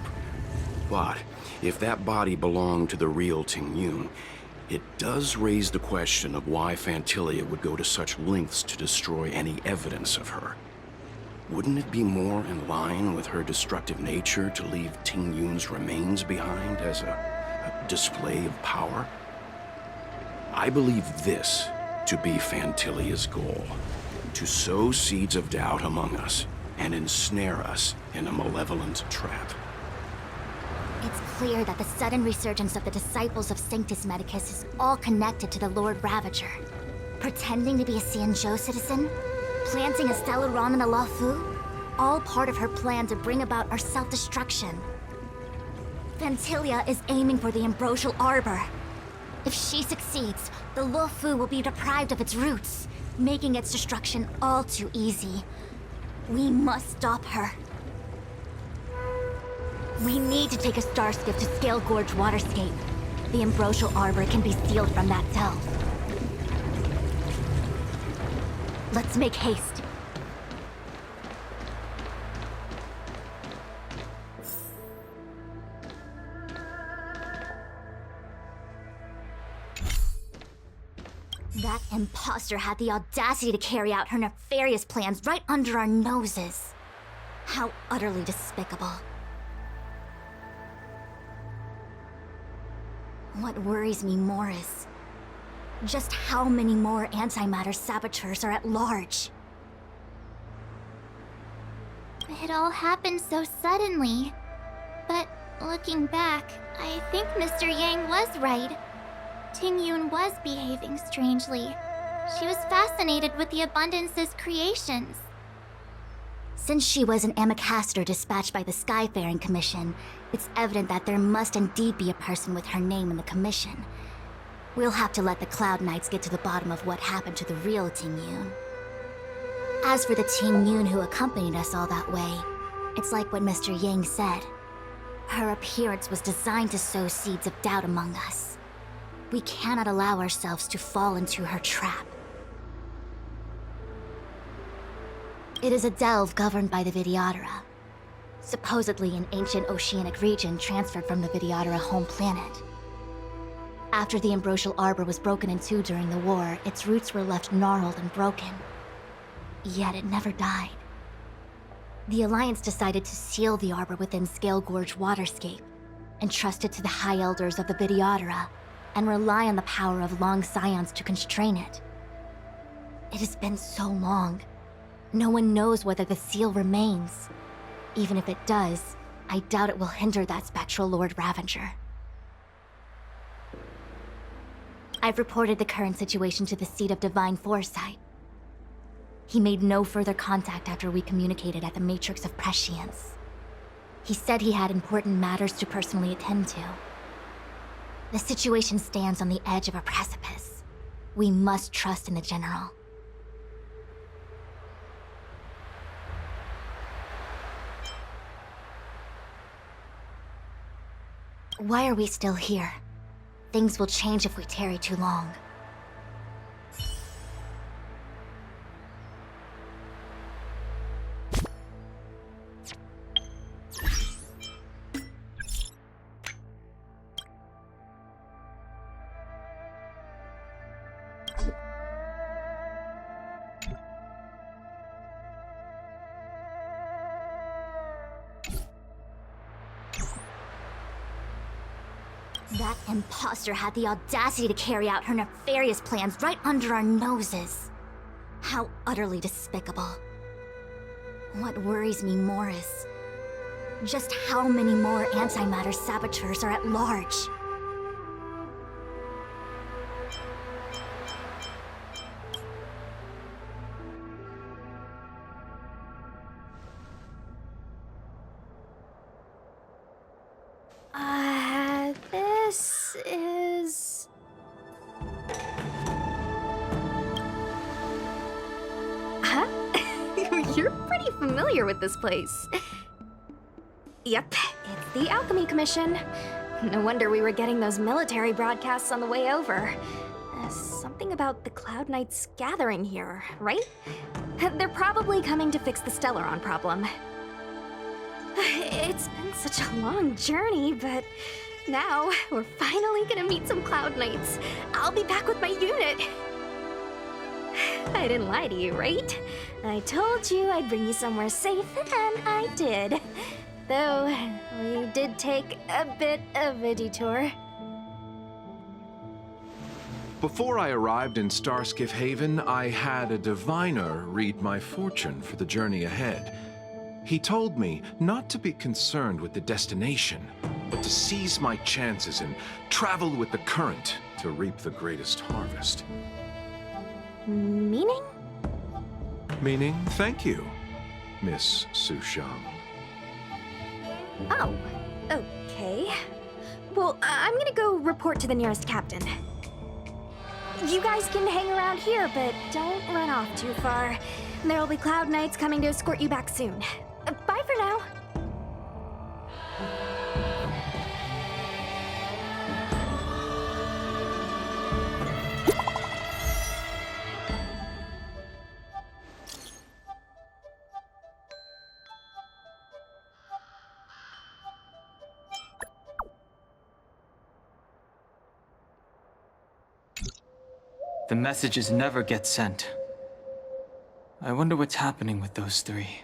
But if that body belonged to the real Ting Yun, it does raise the question of why Fantilia would go to such lengths to destroy any evidence of her. Wouldn't it be more in line with her destructive nature to leave Ting Yun's remains behind as a display of power? I believe this to be Fantilia's goal: to sow seeds of doubt among us and ensnare us in a malevolent trap. It's clear that the sudden resurgence of the disciples of Sanctus Medicus is all connected to the Lord Ravager. Pretending to be a Xianzhou citizen, planting a stellar ron in the Luofu, all part of her plan to bring about our self-destruction. Fantilia is aiming for the Ambrosial Arbor. If she succeeds, the Luofu will be deprived of its roots, making its destruction all too easy. We must stop her. We need to take a star skiff to Scale Gorge Waterscape. The Ambrosial Arbor can be sealed from that delve. Let's make haste. That imposter had the audacity to carry out her nefarious plans right under our noses. How utterly despicable. What worries me more is just how many more antimatter saboteurs are at large. It all happened so suddenly. But looking back, I think Mr. Yang was right. Ting Yun was behaving strangely. She was fascinated with the Abundance's creations. Since she was an Amicastor dispatched by the Skyfaring Commission, it's evident that there must indeed be a person with her name in the commission. We'll have to let the Cloud Knights get to the bottom of what happened to the real Ting Yun. As for the Ting Yun who accompanied us all that way, it's like what Mr. Yang said. Her appearance was designed to sow seeds of doubt among us. We cannot allow ourselves to fall into her trap. It is a delve governed by the Vidyadhara, supposedly an ancient oceanic region transferred from the Vidyadhara home planet. After the Ambrosial Arbor was broken in two during the war, its roots were left gnarled and broken. Yet it never died. The Alliance decided to seal the Arbor within Scale Gorge Waterscape, entrust it to the High Elders of the Vidyadhara, and rely on the power of Long Scions to constrain it. It has been so long. No one knows whether the seal remains. Even if it does, I doubt it will hinder that spectral Lord Ravager. I've reported the current situation to the Seat of Divine Foresight. He made no further contact after we communicated at the Matrix of Prescience. He said he had important matters to personally attend to. The situation stands on the edge of a precipice. We must trust in the General. Why are we still here? Things will change if we tarry too long. That imposter had the audacity to carry out her nefarious plans right under our noses. How utterly despicable. What worries me more is just how many more antimatter saboteurs are at large. This is... Huh? You're pretty familiar with this place. Yep, it's the Alchemy Commission. No wonder we were getting those military broadcasts on the way over. Something about the Cloud Knights gathering here, right? They're probably coming to fix the Stellaron problem. It's been such a long journey, but now we're finally gonna meet some Cloud Knights. I'll be back with my unit. I didn't lie to you, right? I told you I'd bring you somewhere safe, and I did. Though, we did take a bit of a detour. Before I arrived in Starskiff Haven, I had a diviner read my fortune for the journey ahead. He told me not to be concerned with the destination, but to seize my chances and travel with the current to reap the greatest harvest. Meaning? Meaning, thank you, Miss Sushang. Oh, okay. Well, I'm gonna go report to the nearest captain. You guys can hang around here, but don't run off too far. There'll be Cloud Knights coming to escort you back soon. Bye for now. The messages never get sent. I wonder what's happening with those three.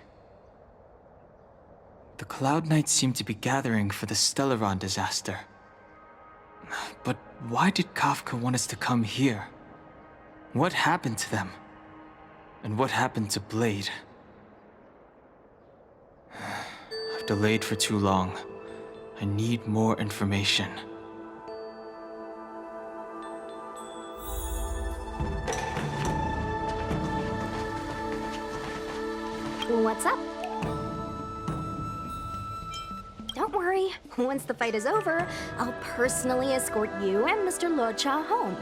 The Cloud Knights seem to be gathering for the Stellaron disaster. But why did Kafka want us to come here? What happened to them? And what happened to Blade? I've delayed for too long. I need more information. What's up? Don't worry. Once the fight is over, I'll personally escort you and Mr. Locha home.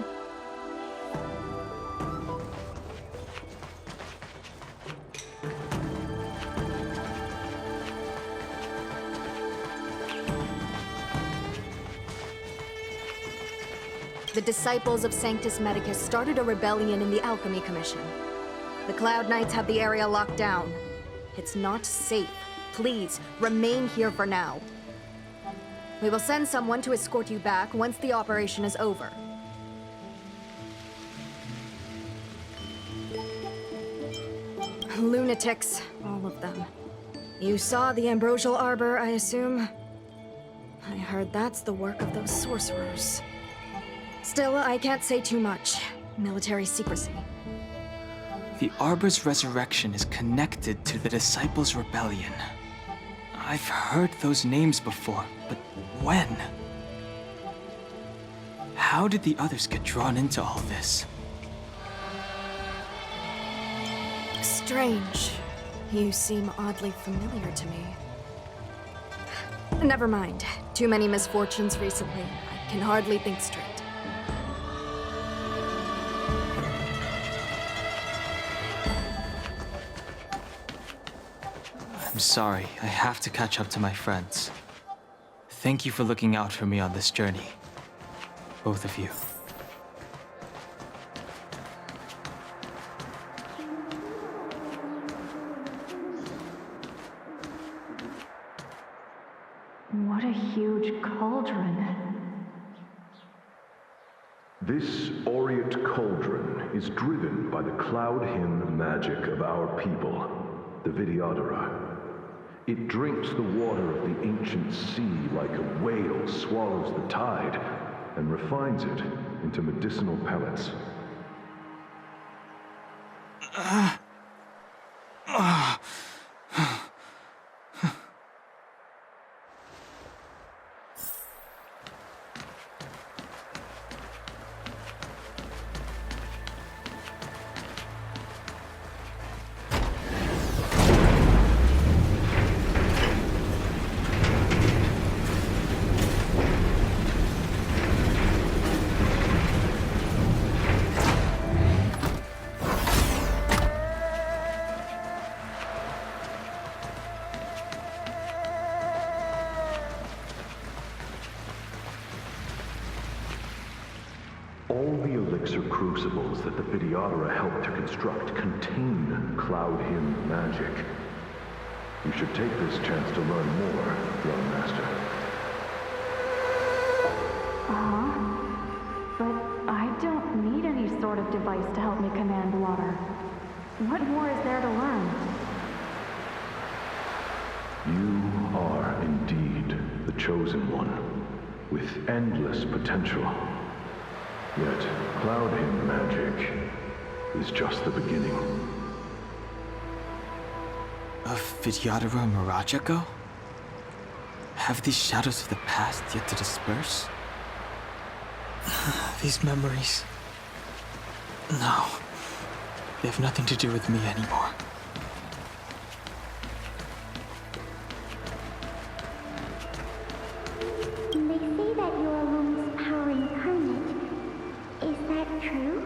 The disciples of Sanctus Medicus started a rebellion in the Alchemy Commission. The Cloud Knights have the area locked down. It's not safe. Please, remain here for now. We will send someone to escort you back once the operation is over. Lunatics, all of them. You saw the Ambrosial Arbor, I assume? I heard that's the work of those sorcerers. Still, I can't say too much. Military secrecy. The Arbor's resurrection is connected to the Disciples' Rebellion. I've heard those names before, but when? How did the others get drawn into all this? Strange. You seem oddly familiar to me. Never mind. Too many misfortunes recently. I can hardly think straight. I'm sorry. I have to catch up to my friends. Thank you for looking out for me on this journey. Both of you. What a huge cauldron. This aureate cauldron is driven by the cloud hymn magic of our people, the Vidyadhara. It drinks the water of the ancient sea like a whale swallows the tide and refines it into medicinal pellets. All the elixir crucibles that the Vidyadhara helped to construct contain cloud hymn magic. You should take this chance to learn more, young master. But I don't need any sort of device to help me command water. What more is there to learn? You are indeed the chosen one, with endless potential. Yet, cloud hymn magic is just the beginning. A Vidyadhara Mirajago? Have these shadows of the past yet to disperse? These memories... No. They have nothing to do with me anymore. They say that your room's power incarnate. Is that true?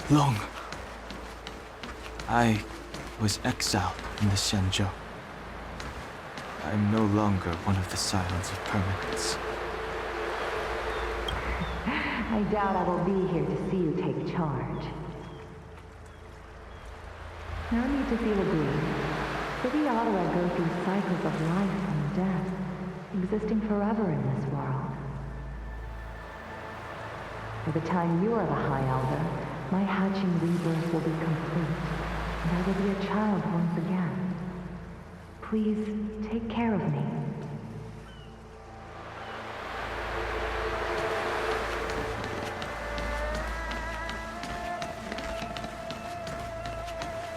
Long. I was exiled in the Xianzhou. I'm no longer one of the Scions of Permanence. I doubt I will be here to see you take charge. No need to feel aggrieved. The Vidyadhara go through cycles of life and death, existing forever in this world. By the time you are the High Elder, my hatching rebirth will be complete, and I will be a child once again. Please take care of me.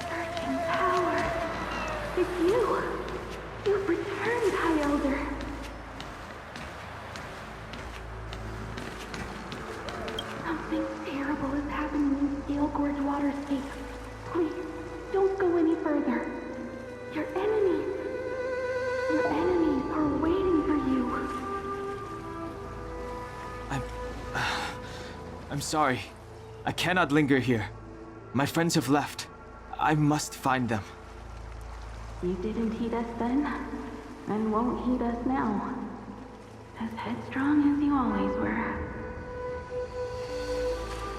Surging power. It's you. You've returned, High Elder. Something terrible is happening in Scale Gorge Waterscape. Please, don't go any further. Your enemies are waiting for you. I'm sorry. I cannot linger here. My friends have left. I must find them. You didn't heed us then, and won't heed us now. As headstrong as you always were.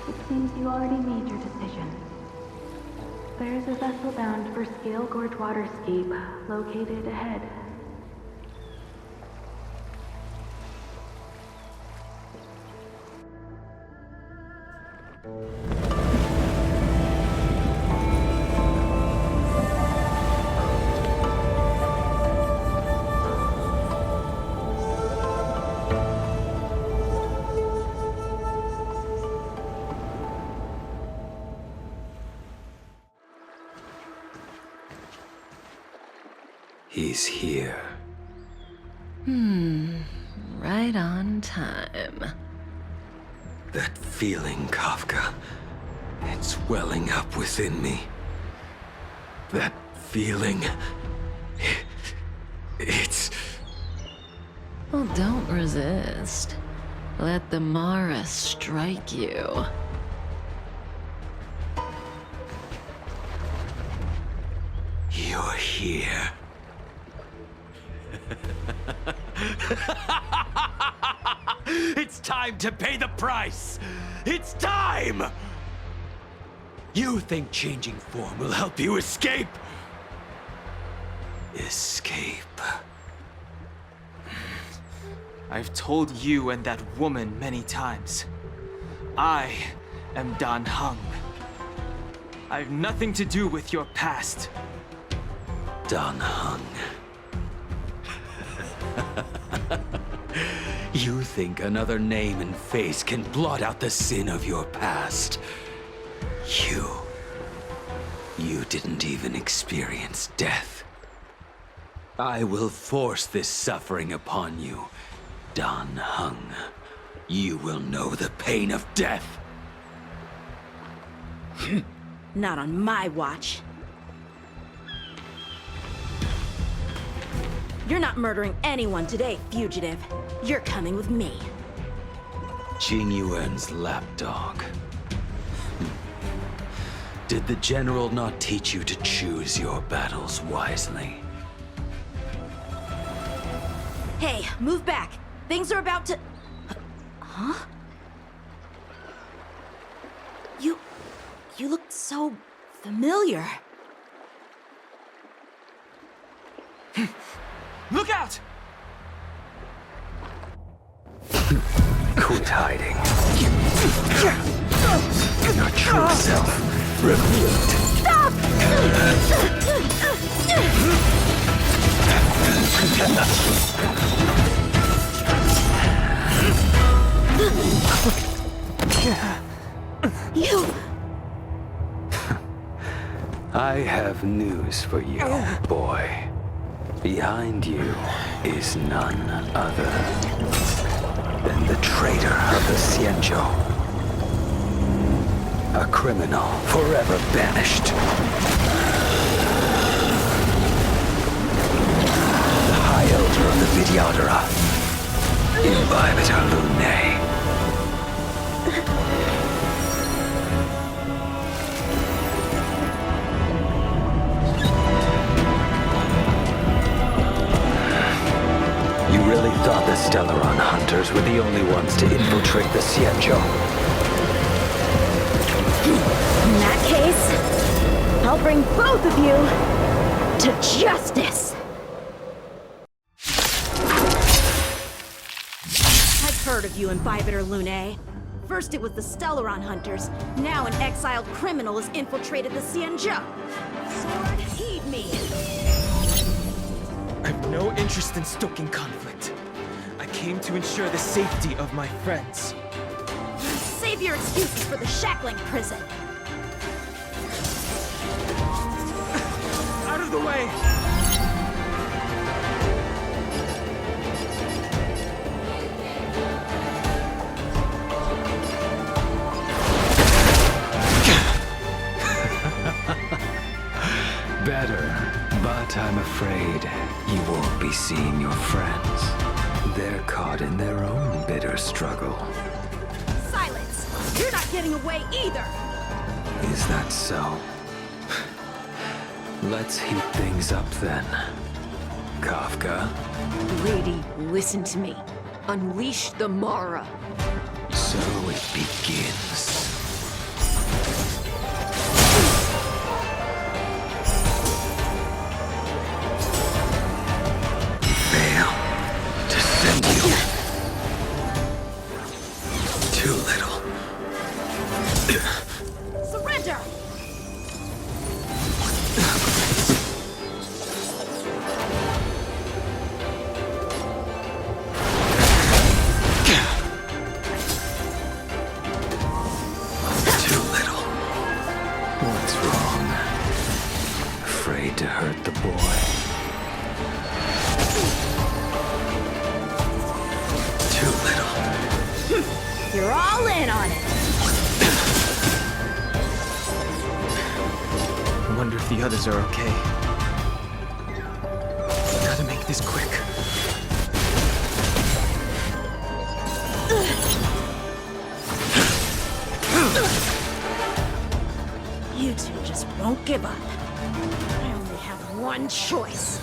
It seems you already made your decision. There's a vessel bound for Scale Gorge Waterscape, located ahead. He's here. Right on time. That feeling, Kafka. It's welling up within me. That feeling. It's... Well, don't resist. Let the Mara strike you. You're here. It's time to pay the price! It's time! You think changing form will help you escape? Escape. I've told you and that woman many times. I am Dan Heng. I have nothing to do with your past. Dan Heng. You think another name and face can blot out the sin of your past? You didn't even experience death. I will force this suffering upon you, Dan Heng. You will know the pain of death. Not on my watch. You're not murdering anyone today, fugitive. You're coming with me. Jing Yuan's lapdog. Did the General not teach you to choose your battles wisely? Hey, move back. Things are about to... Huh? You look so familiar. Look out! Quit hiding. Your true self revealed. Stop! You... I have news for you, boy. Behind you is none other than the traitor of the Xianzhou. A criminal forever banished. The High Elder of the Miniaturas. Imbibitor Lunae. You really thought the Stellaron hunters were the only ones to infiltrate the Xianzhou? In that case, I'll bring both of you to justice! I've heard of you, Imbibitor Lunae. First it was the Stellaron hunters, now an exiled criminal has infiltrated the Xianzhou. Sword, heed me! I have no interest in stoking conflict. I came to ensure the safety of my friends. Save your excuses for the shackling prison. Out of the way! Better, but I'm afraid you won't be seeing your friends. They're caught in their own bitter struggle. Silence! You're not getting away either! Is that so? Let's heat things up then. Kafka? Lady, listen to me. Unleash the Mara. So it begins. Too little. Surrender! Too little. What's wrong? Afraid to hurt the boy? wonder if the others are okay. Gotta make this quick. You two just won't give up. I only have one choice.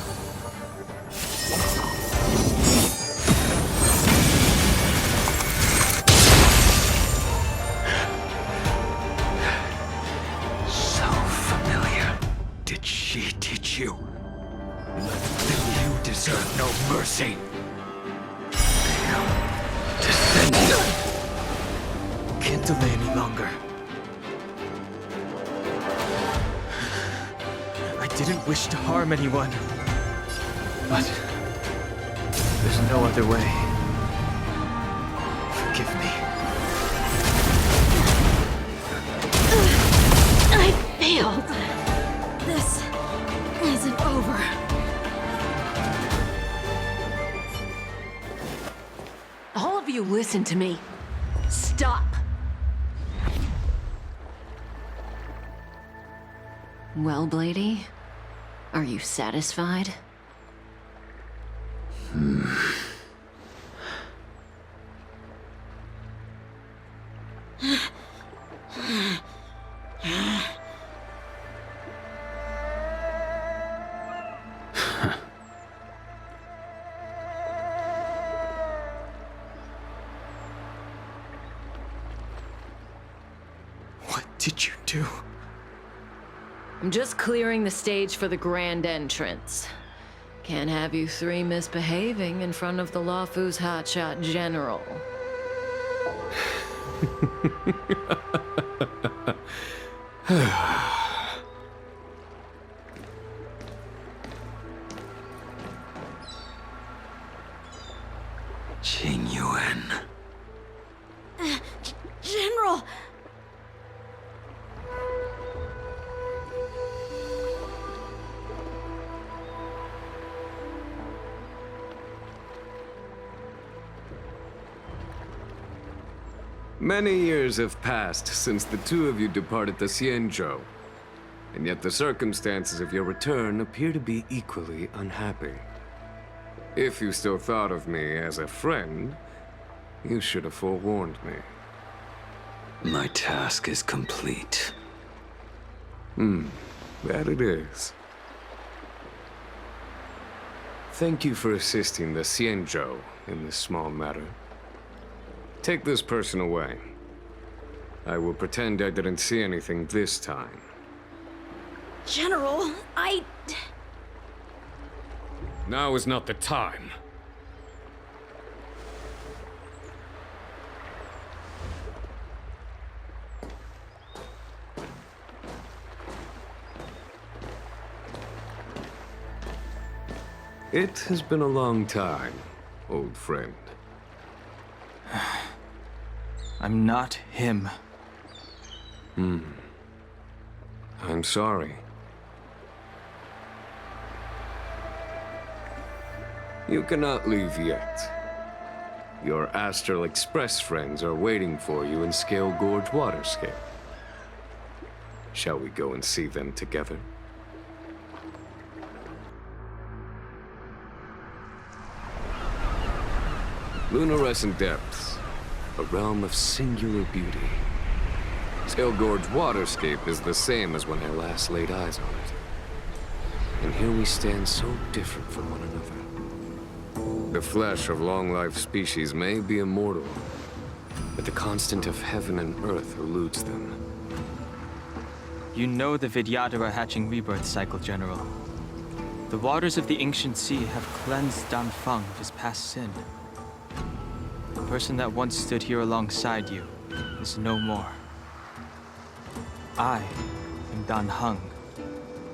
So familiar. Did she teach you? Then you deserve no mercy. Descend. Can't delay any longer. I didn't wish to harm anyone, but there's no other way. Forgive me. I failed. This isn't over. All of you listen to me. Stop. Well, Blady, are you satisfied? What did you do? I'm just clearing the stage for the grand entrance. Can't have you three misbehaving in front of the Lawfu's hotshot general. Qingyuan. General! Many years have passed since the two of you departed the Xianzhou, and yet the circumstances of your return appear to be equally unhappy. If you still thought of me as a friend, you should have forewarned me. My task is complete. That it is. Thank you for assisting the Xianzhou in this small matter. Take this person away. I will pretend I didn't see anything this time. General, Now is not the time. It has been a long time, old friend. I'm not him. I'm sorry. You cannot leave yet. Your Astral Express friends are waiting for you in Scale Gorge Waterscape. Shall we go and see them together? Lunarescent Depths, a realm of singular beauty. Scale Gorge Waterscape is the same as when I last laid eyes on it. And here we stand so different from one another. The flesh of long-lived species may be immortal, but the constant of heaven and earth eludes them. You know the Vidyadhara hatching rebirth cycle, General. The waters of the ancient sea have cleansed Danfeng of his past sin. The person that once stood here alongside you is no more. I am Dan Heng.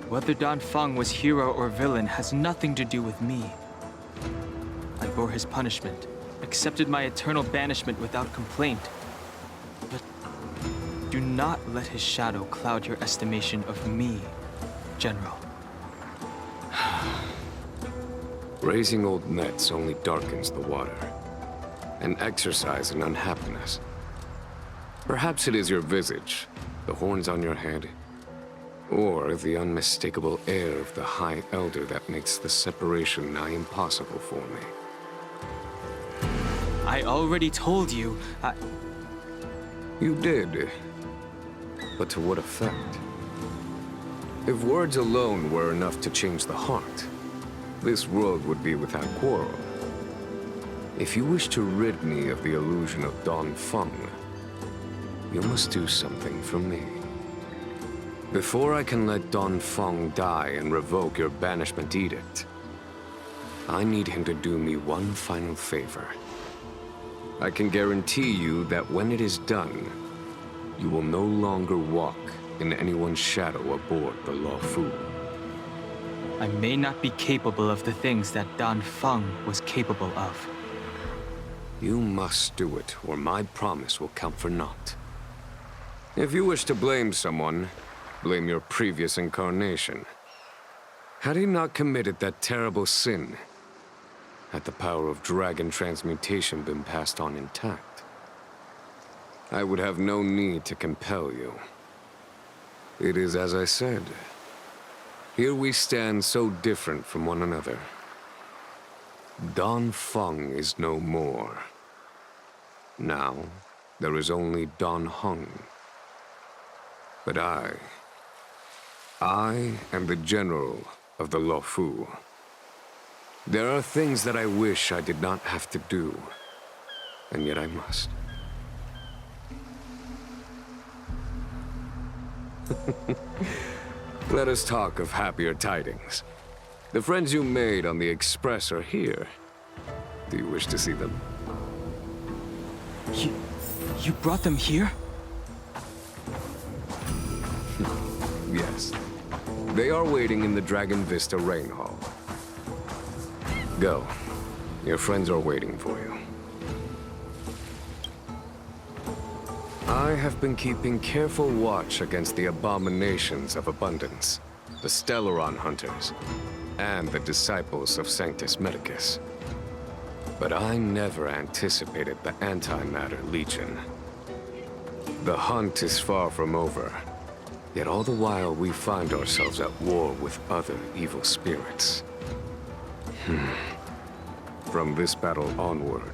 Whether Danfeng was hero or villain has nothing to do with me. I bore his punishment, accepted my eternal banishment without complaint. But do not let his shadow cloud your estimation of me, General. Raising old nets only darkens the water. An exercise in unhappiness. Perhaps it is your visage, the horns on your head, or the unmistakable air of the High Elder that makes the separation nigh impossible for me. I already told you, You did. But to what effect? If words alone were enough to change the heart, this world would be without quarrel. If you wish to rid me of the illusion of Don Feng, you must do something for me. Before I can let Don Feng die and revoke your banishment edict, I need him to do me one final favor. I can guarantee you that when it is done, you will no longer walk in anyone's shadow aboard the Luofu. I may not be capable of the things that Don Feng was capable of. You must do it, or my promise will count for naught. If you wish to blame someone, blame your previous incarnation. Had he not committed that terrible sin, had the power of dragon transmutation been passed on intact, I would have no need to compel you. It is as I said. Here we stand so different from one another. Don Feng is no more. Now, there is only Don Heng. But I am the general of the Luofu. There are things that I wish I did not have to do, and yet I must. Let us talk of happier tidings. The friends you made on the Express are here. Do you wish to see them? You brought them here? Yes. They are waiting in the Dragon Vista Rain Hall. Go. Your friends are waiting for you. I have been keeping careful watch against the abominations of abundance, the Stellaron hunters, and the disciples of Sanctus Medicus. But I never anticipated the Antimatter Legion. The hunt is far from over, yet all the while we find ourselves at war with other evil spirits. From this battle onward,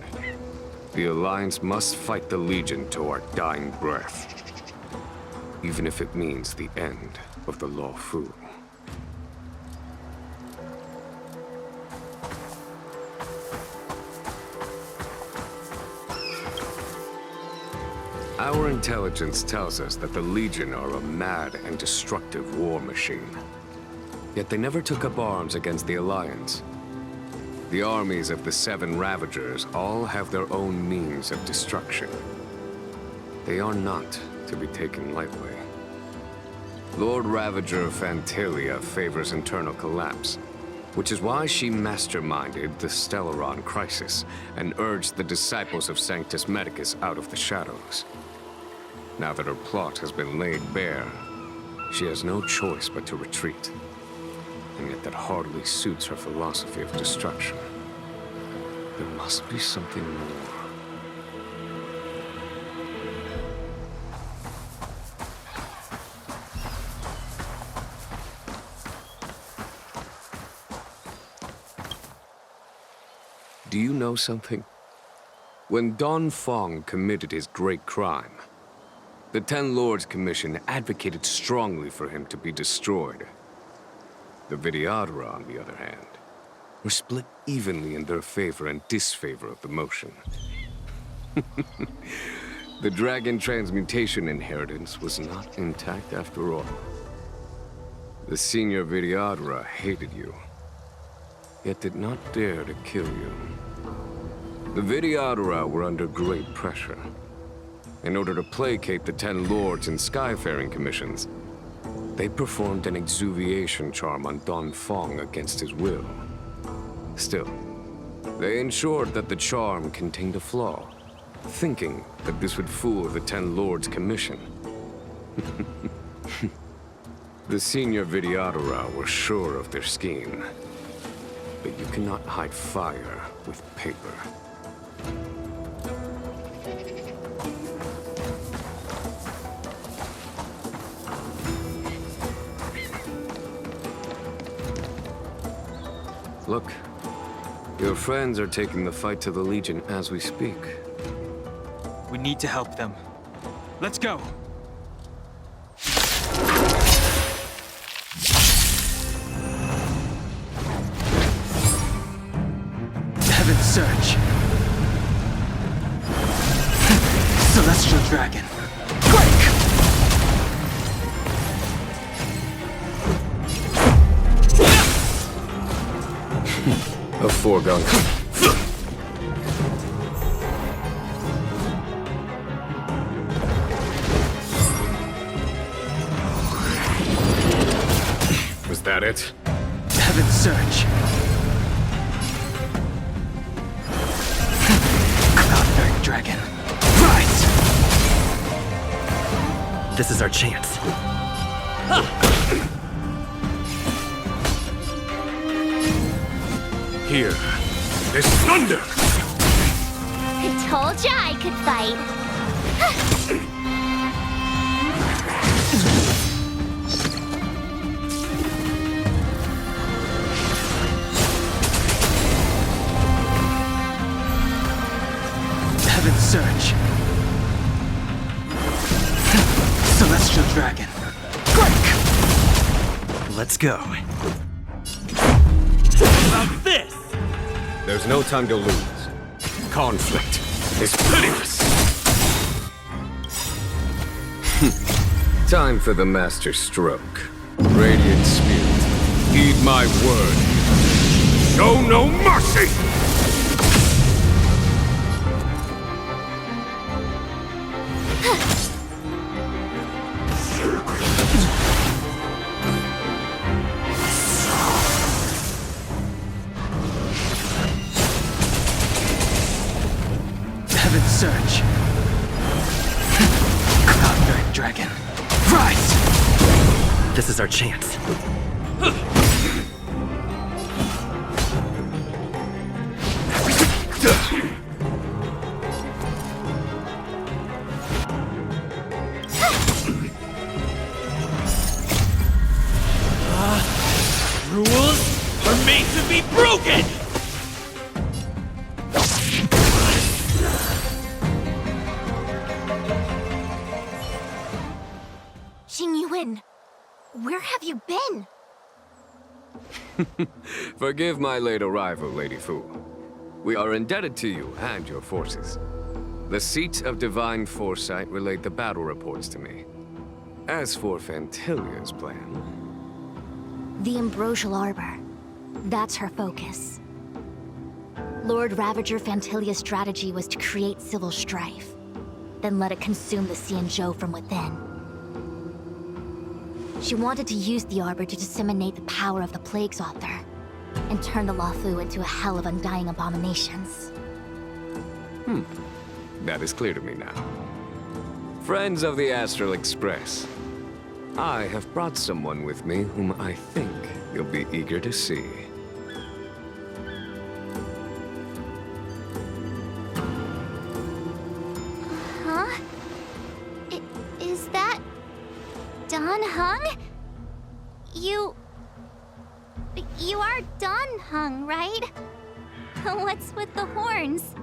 the Alliance must fight the Legion to our dying breath, even if it means the end of the Luofu. Our intelligence tells us that the Legion are a mad and destructive war machine. Yet they never took up arms against the Alliance. The armies of the Seven Ravagers all have their own means of destruction. They are not to be taken lightly. Lord Ravager Fantalia favors internal collapse, which is why she masterminded the Stellaron crisis and urged the disciples of Sanctus Medicus out of the shadows. Now that her plot has been laid bare, she has no choice but to retreat. And yet that hardly suits her philosophy of destruction. There must be something more. Do you know something? When Don Feng committed his great crime, the Ten Lords Commission advocated strongly for him to be destroyed. The Vidyadhara, on the other hand, were split evenly in their favor and disfavor of the motion. The dragon transmutation inheritance was not intact after all. The senior Vidyadhara hated you, yet did not dare to kill you. The Vidyadhara were under great pressure. In order to placate the Ten Lords and Skyfaring Commissions, they performed an exuviation charm on Don Feng against his will. Still, they ensured that the charm contained a flaw, thinking that this would fool the Ten Lords Commission. The senior Vidyadhara were sure of their scheme, but you cannot hide fire with paper. Look, your friends are taking the fight to the Legion as we speak. We need to help them. Let's go! Heaven's Surge. Celestial Dragon. Break! A foregone. Was that it? Heaven's Surge. Cloud Dragon. Rise! This is our chance. Here, there's thunder! I told ya I could fight. Heaven's Surge. Celestial Dragon. Break! Let's go. About this! There's no time to lose. Conflict is pitiless! Time for the master stroke. Radiant Spirit, heed my word. Show no mercy! Heaven's Surge. Cloud Dragon. Rise! This is our chance. Rules are made to be broken! Where have you been? Forgive my late arrival, Lady Fu. We are indebted to you and your forces. The Seat of Divine Foresight relayed the battle reports to me. As for Fantilia's plan... The Ambrosial Arbor. That's her focus. Lord Ravager Fantilia's strategy was to create civil strife, then let it consume the Xianzhou from within. She wanted to use the Arbor to disseminate the power of the Plague's Author, and turn the Luofu into a hell of undying abominations. That is clear to me now. Friends of the Astral Express, I have brought someone with me whom I think you'll be eager to see. Huh? Is that... Don Hung? You are Don Hung, right? What's with the horns?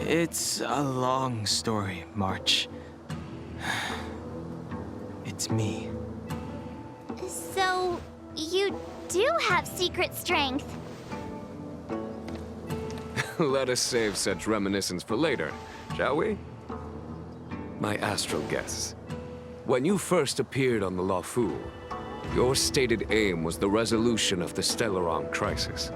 It's a long story, March. It's me. So, you do have secret strength. Let us save such reminiscence for later, shall we? My astral guests, when you first appeared on the Luofu, your stated aim was the resolution of the Stellaron crisis.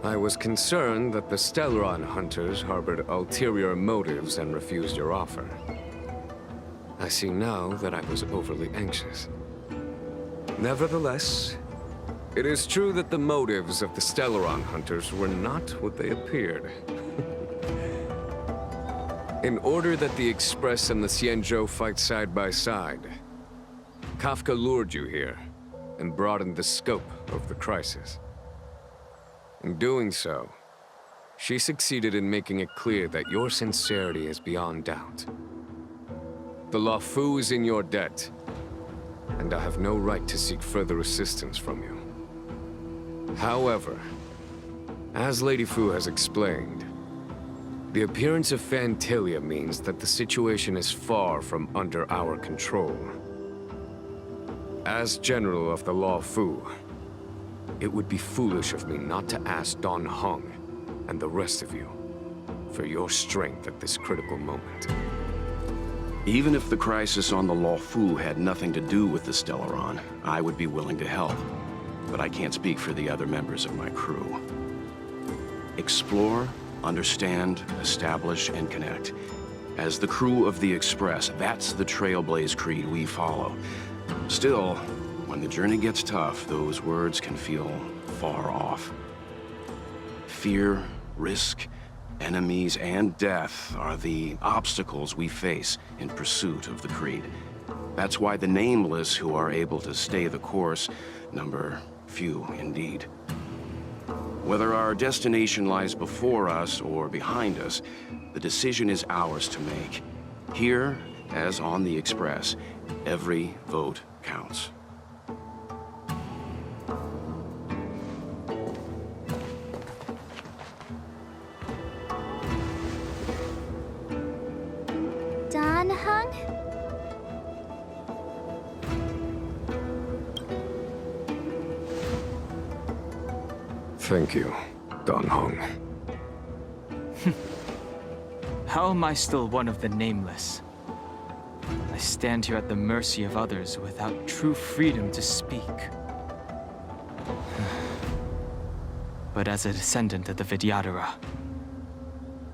I was concerned that the Stellaron hunters harbored ulterior motives and refused your offer. I see now that I was overly anxious. Nevertheless, it is true that the motives of the Stellaron hunters were not what they appeared. In order that the Express and the Xianzhou fight side by side, Kafka lured you here and broadened the scope of the crisis. In doing so, she succeeded in making it clear that your sincerity is beyond doubt. The Luofu is in your debt, and I have no right to seek further assistance from you. However, as Lady Fu has explained, the appearance of Phantilia means that the situation is far from under our control. As General of the Law Fu, it would be foolish of me not to ask Don Hong and the rest of you for your strength at this critical moment. Even if the crisis on the Law Fu had nothing to do with the Stellaron, I would be willing to help. But I can't speak for the other members of my crew. Explore, understand, establish, and connect. As the crew of the Express, that's the Trailblaze creed we follow. Still, when the journey gets tough, those words can feel far off. Fear, risk, enemies, and death are the obstacles we face in pursuit of the creed. That's why the nameless who are able to stay the course number few indeed. Whether our destination lies before us or behind us, the decision is ours to make. Here, as on the Express, every vote counts. Don Hung? Thank you, Don Hong. How am I still one of the nameless? I stand here at the mercy of others without true freedom to speak. But as a descendant of the Vidyadhara,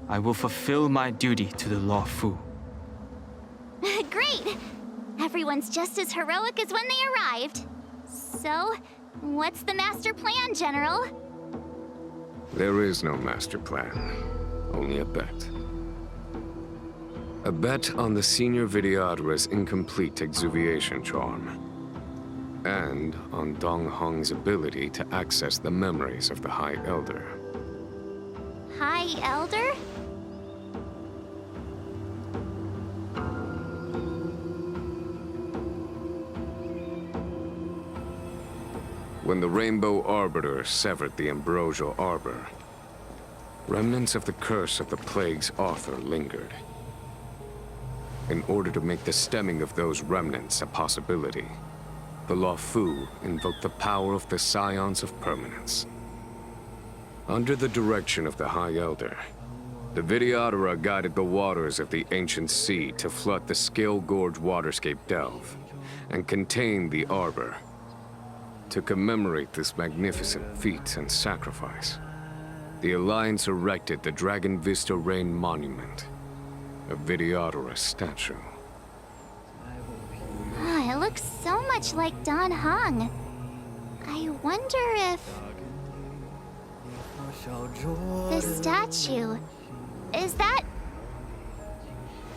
I will fulfill my duty to the Law Fu. Great! Everyone's just as heroic as when they arrived. So, what's the master plan, General? There is no master plan, only a bet. A bet on the Senior Vidyadhara's incomplete exuviation charm, and on Dong Hong's ability to access the memories of the High Elder. High Elder? When the Rainbow Arbiter severed the Ambrosial Arbor, remnants of the curse of the Plague's author lingered. In order to make the stemming of those remnants a possibility, the Law Fu invoked the power of the Scions of Permanence. Under the direction of the High Elder, the Vidyadhara guided the waters of the ancient sea to flood the Scale Gorge waterscape delve and contain the Arbor. To commemorate this magnificent feat and sacrifice, the Alliance erected the Dragon Vista Rain Monument, a Vidyadhara statue. It looks so much like Don Hong. I wonder if... the statue... is that...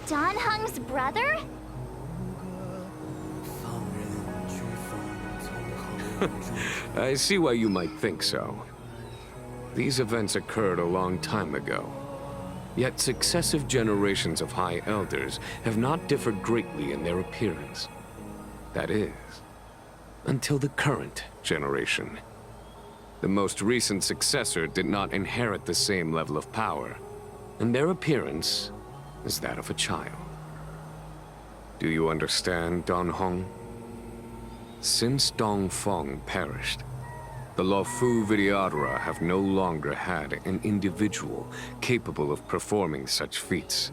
Don Hong's brother? I see why you might think so. These events occurred a long time ago. Yet successive generations of High Elders have not differed greatly in their appearance. That is, until the current generation. The most recent successor did not inherit the same level of power, and their appearance is that of a child. Do you understand, Don Hong? Since Dong Feng perished, the Law Fu Vidyadhara have no longer had an individual capable of performing such feats.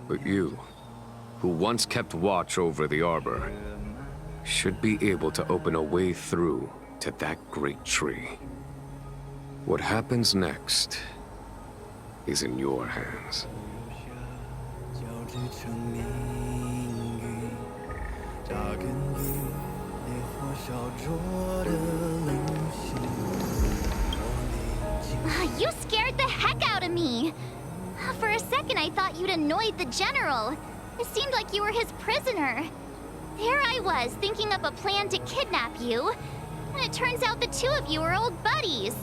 But you, who once kept watch over the Arbor, should be able to open a way through to that great tree. What happens next is in your hands. You scared the heck out of me! For a second I thought you'd annoyed the General. It seemed like you were his prisoner. There I was, thinking up a plan to kidnap you. And it turns out the two of you are old buddies.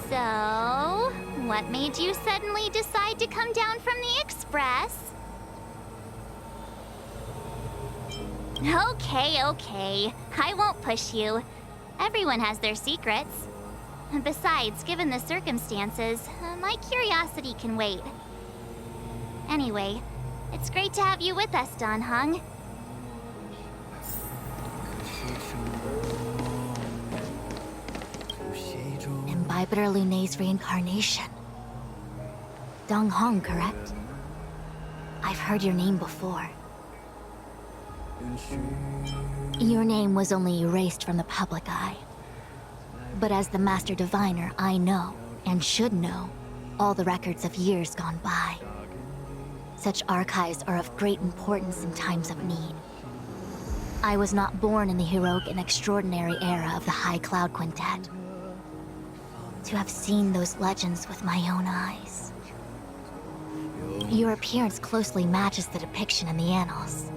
So, what made you suddenly decide to come down from the Express? Okay. I won't push you. Everyone has their secrets. Besides, given the circumstances, my curiosity can wait. Anyway, it's great to have you with us, Dan Heng. Imbibitor Lunay's reincarnation. Dong Heng, correct? I've heard your name before. Your name was only erased from the public eye. But as the Master Diviner, I know, and should know, all the records of years gone by. Such archives are of great importance in times of need. I was not born in the heroic and extraordinary era of the High Cloud Quintet. To have seen those legends with my own eyes. Your appearance closely matches the depiction in the annals.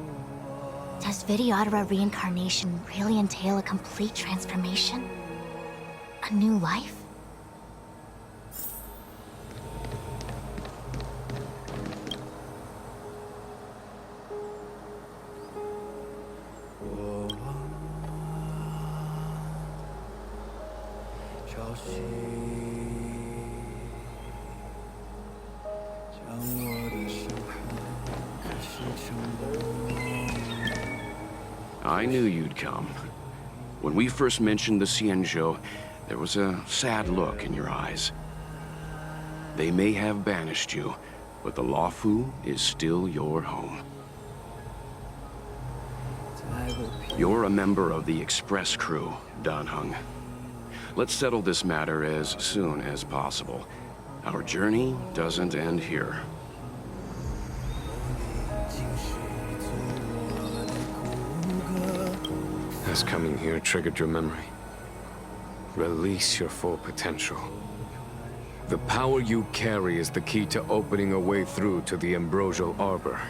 Does Videodora reincarnation really entail a complete transformation? A new life? I knew you'd come. When we first mentioned the Xianzhou, there was a sad look in your eyes. They may have banished you, but the Luofu is still your home. You're a member of the Express crew, Dan Heng. Let's settle this matter as soon as possible. Our journey doesn't end here. Has coming here triggered your memory? Release your full potential. The power you carry is the key to opening a way through to the Ambrosial Arbor.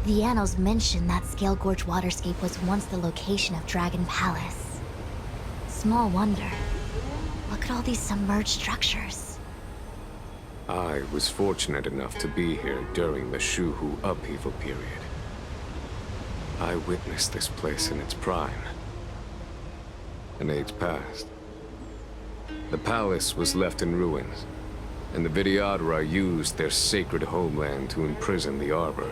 The annals mention that Scale Gorge waterscape was once the location of Dragon Palace. Small wonder. Look at all these submerged structures. I was fortunate enough to be here during the Shuhu upheaval period. I witnessed this place in its prime. An age passed. The palace was left in ruins, and the Videodora used their sacred homeland to imprison the Arbor.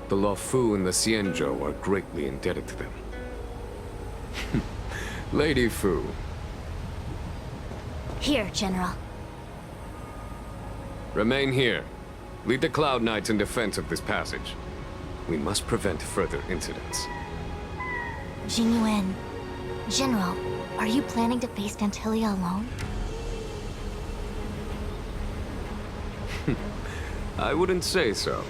The Luofu and the Xianzhou are greatly indebted to them. Lady Fu, Here, General. Remain here. Lead the Cloud Knights in defense of this passage. We must prevent further incidents. Jingyuan. General, are you planning to face Dantilia alone? I wouldn't say so.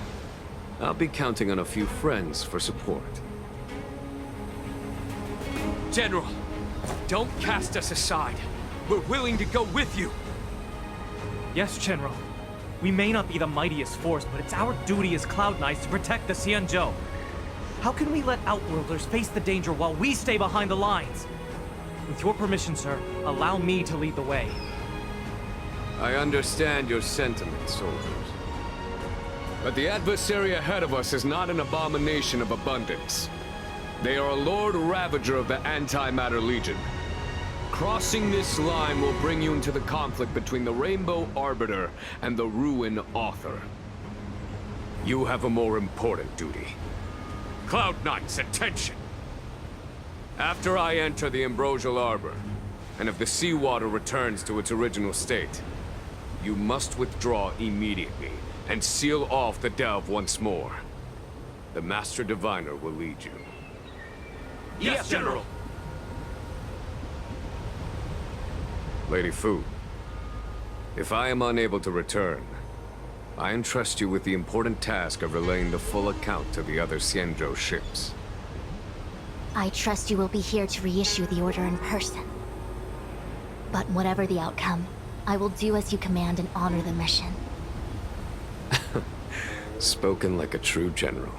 I'll be counting on a few friends for support. General, don't cast us aside. We're willing to go with you. Yes, General. We may not be the mightiest force, but it's our duty as Cloud Knights to protect the Xianzhou. How can we let Outworlders face the danger while we stay behind the lines? With your permission, sir, allow me to lead the way. I understand your sentiments, soldiers. But the adversary ahead of us is not an abomination of abundance. They are a Lord Ravager of the Antimatter Legion. Crossing this line will bring you into the conflict between the Rainbow Arbiter and the Ruin Author. You have a more important duty. Cloud Knights, attention! After I enter the Ambrosial Arbor, and if the seawater returns to its original state, you must withdraw immediately and seal off the delve once more. The Master Diviner will lead you. Yes, General! Lady Fu, if I am unable to return, I entrust you with the important task of relaying the full account to the other Xianzhou ships. I trust you will be here to reissue the order in person. But whatever the outcome, I will do as you command and honor the mission. Spoken like a true general.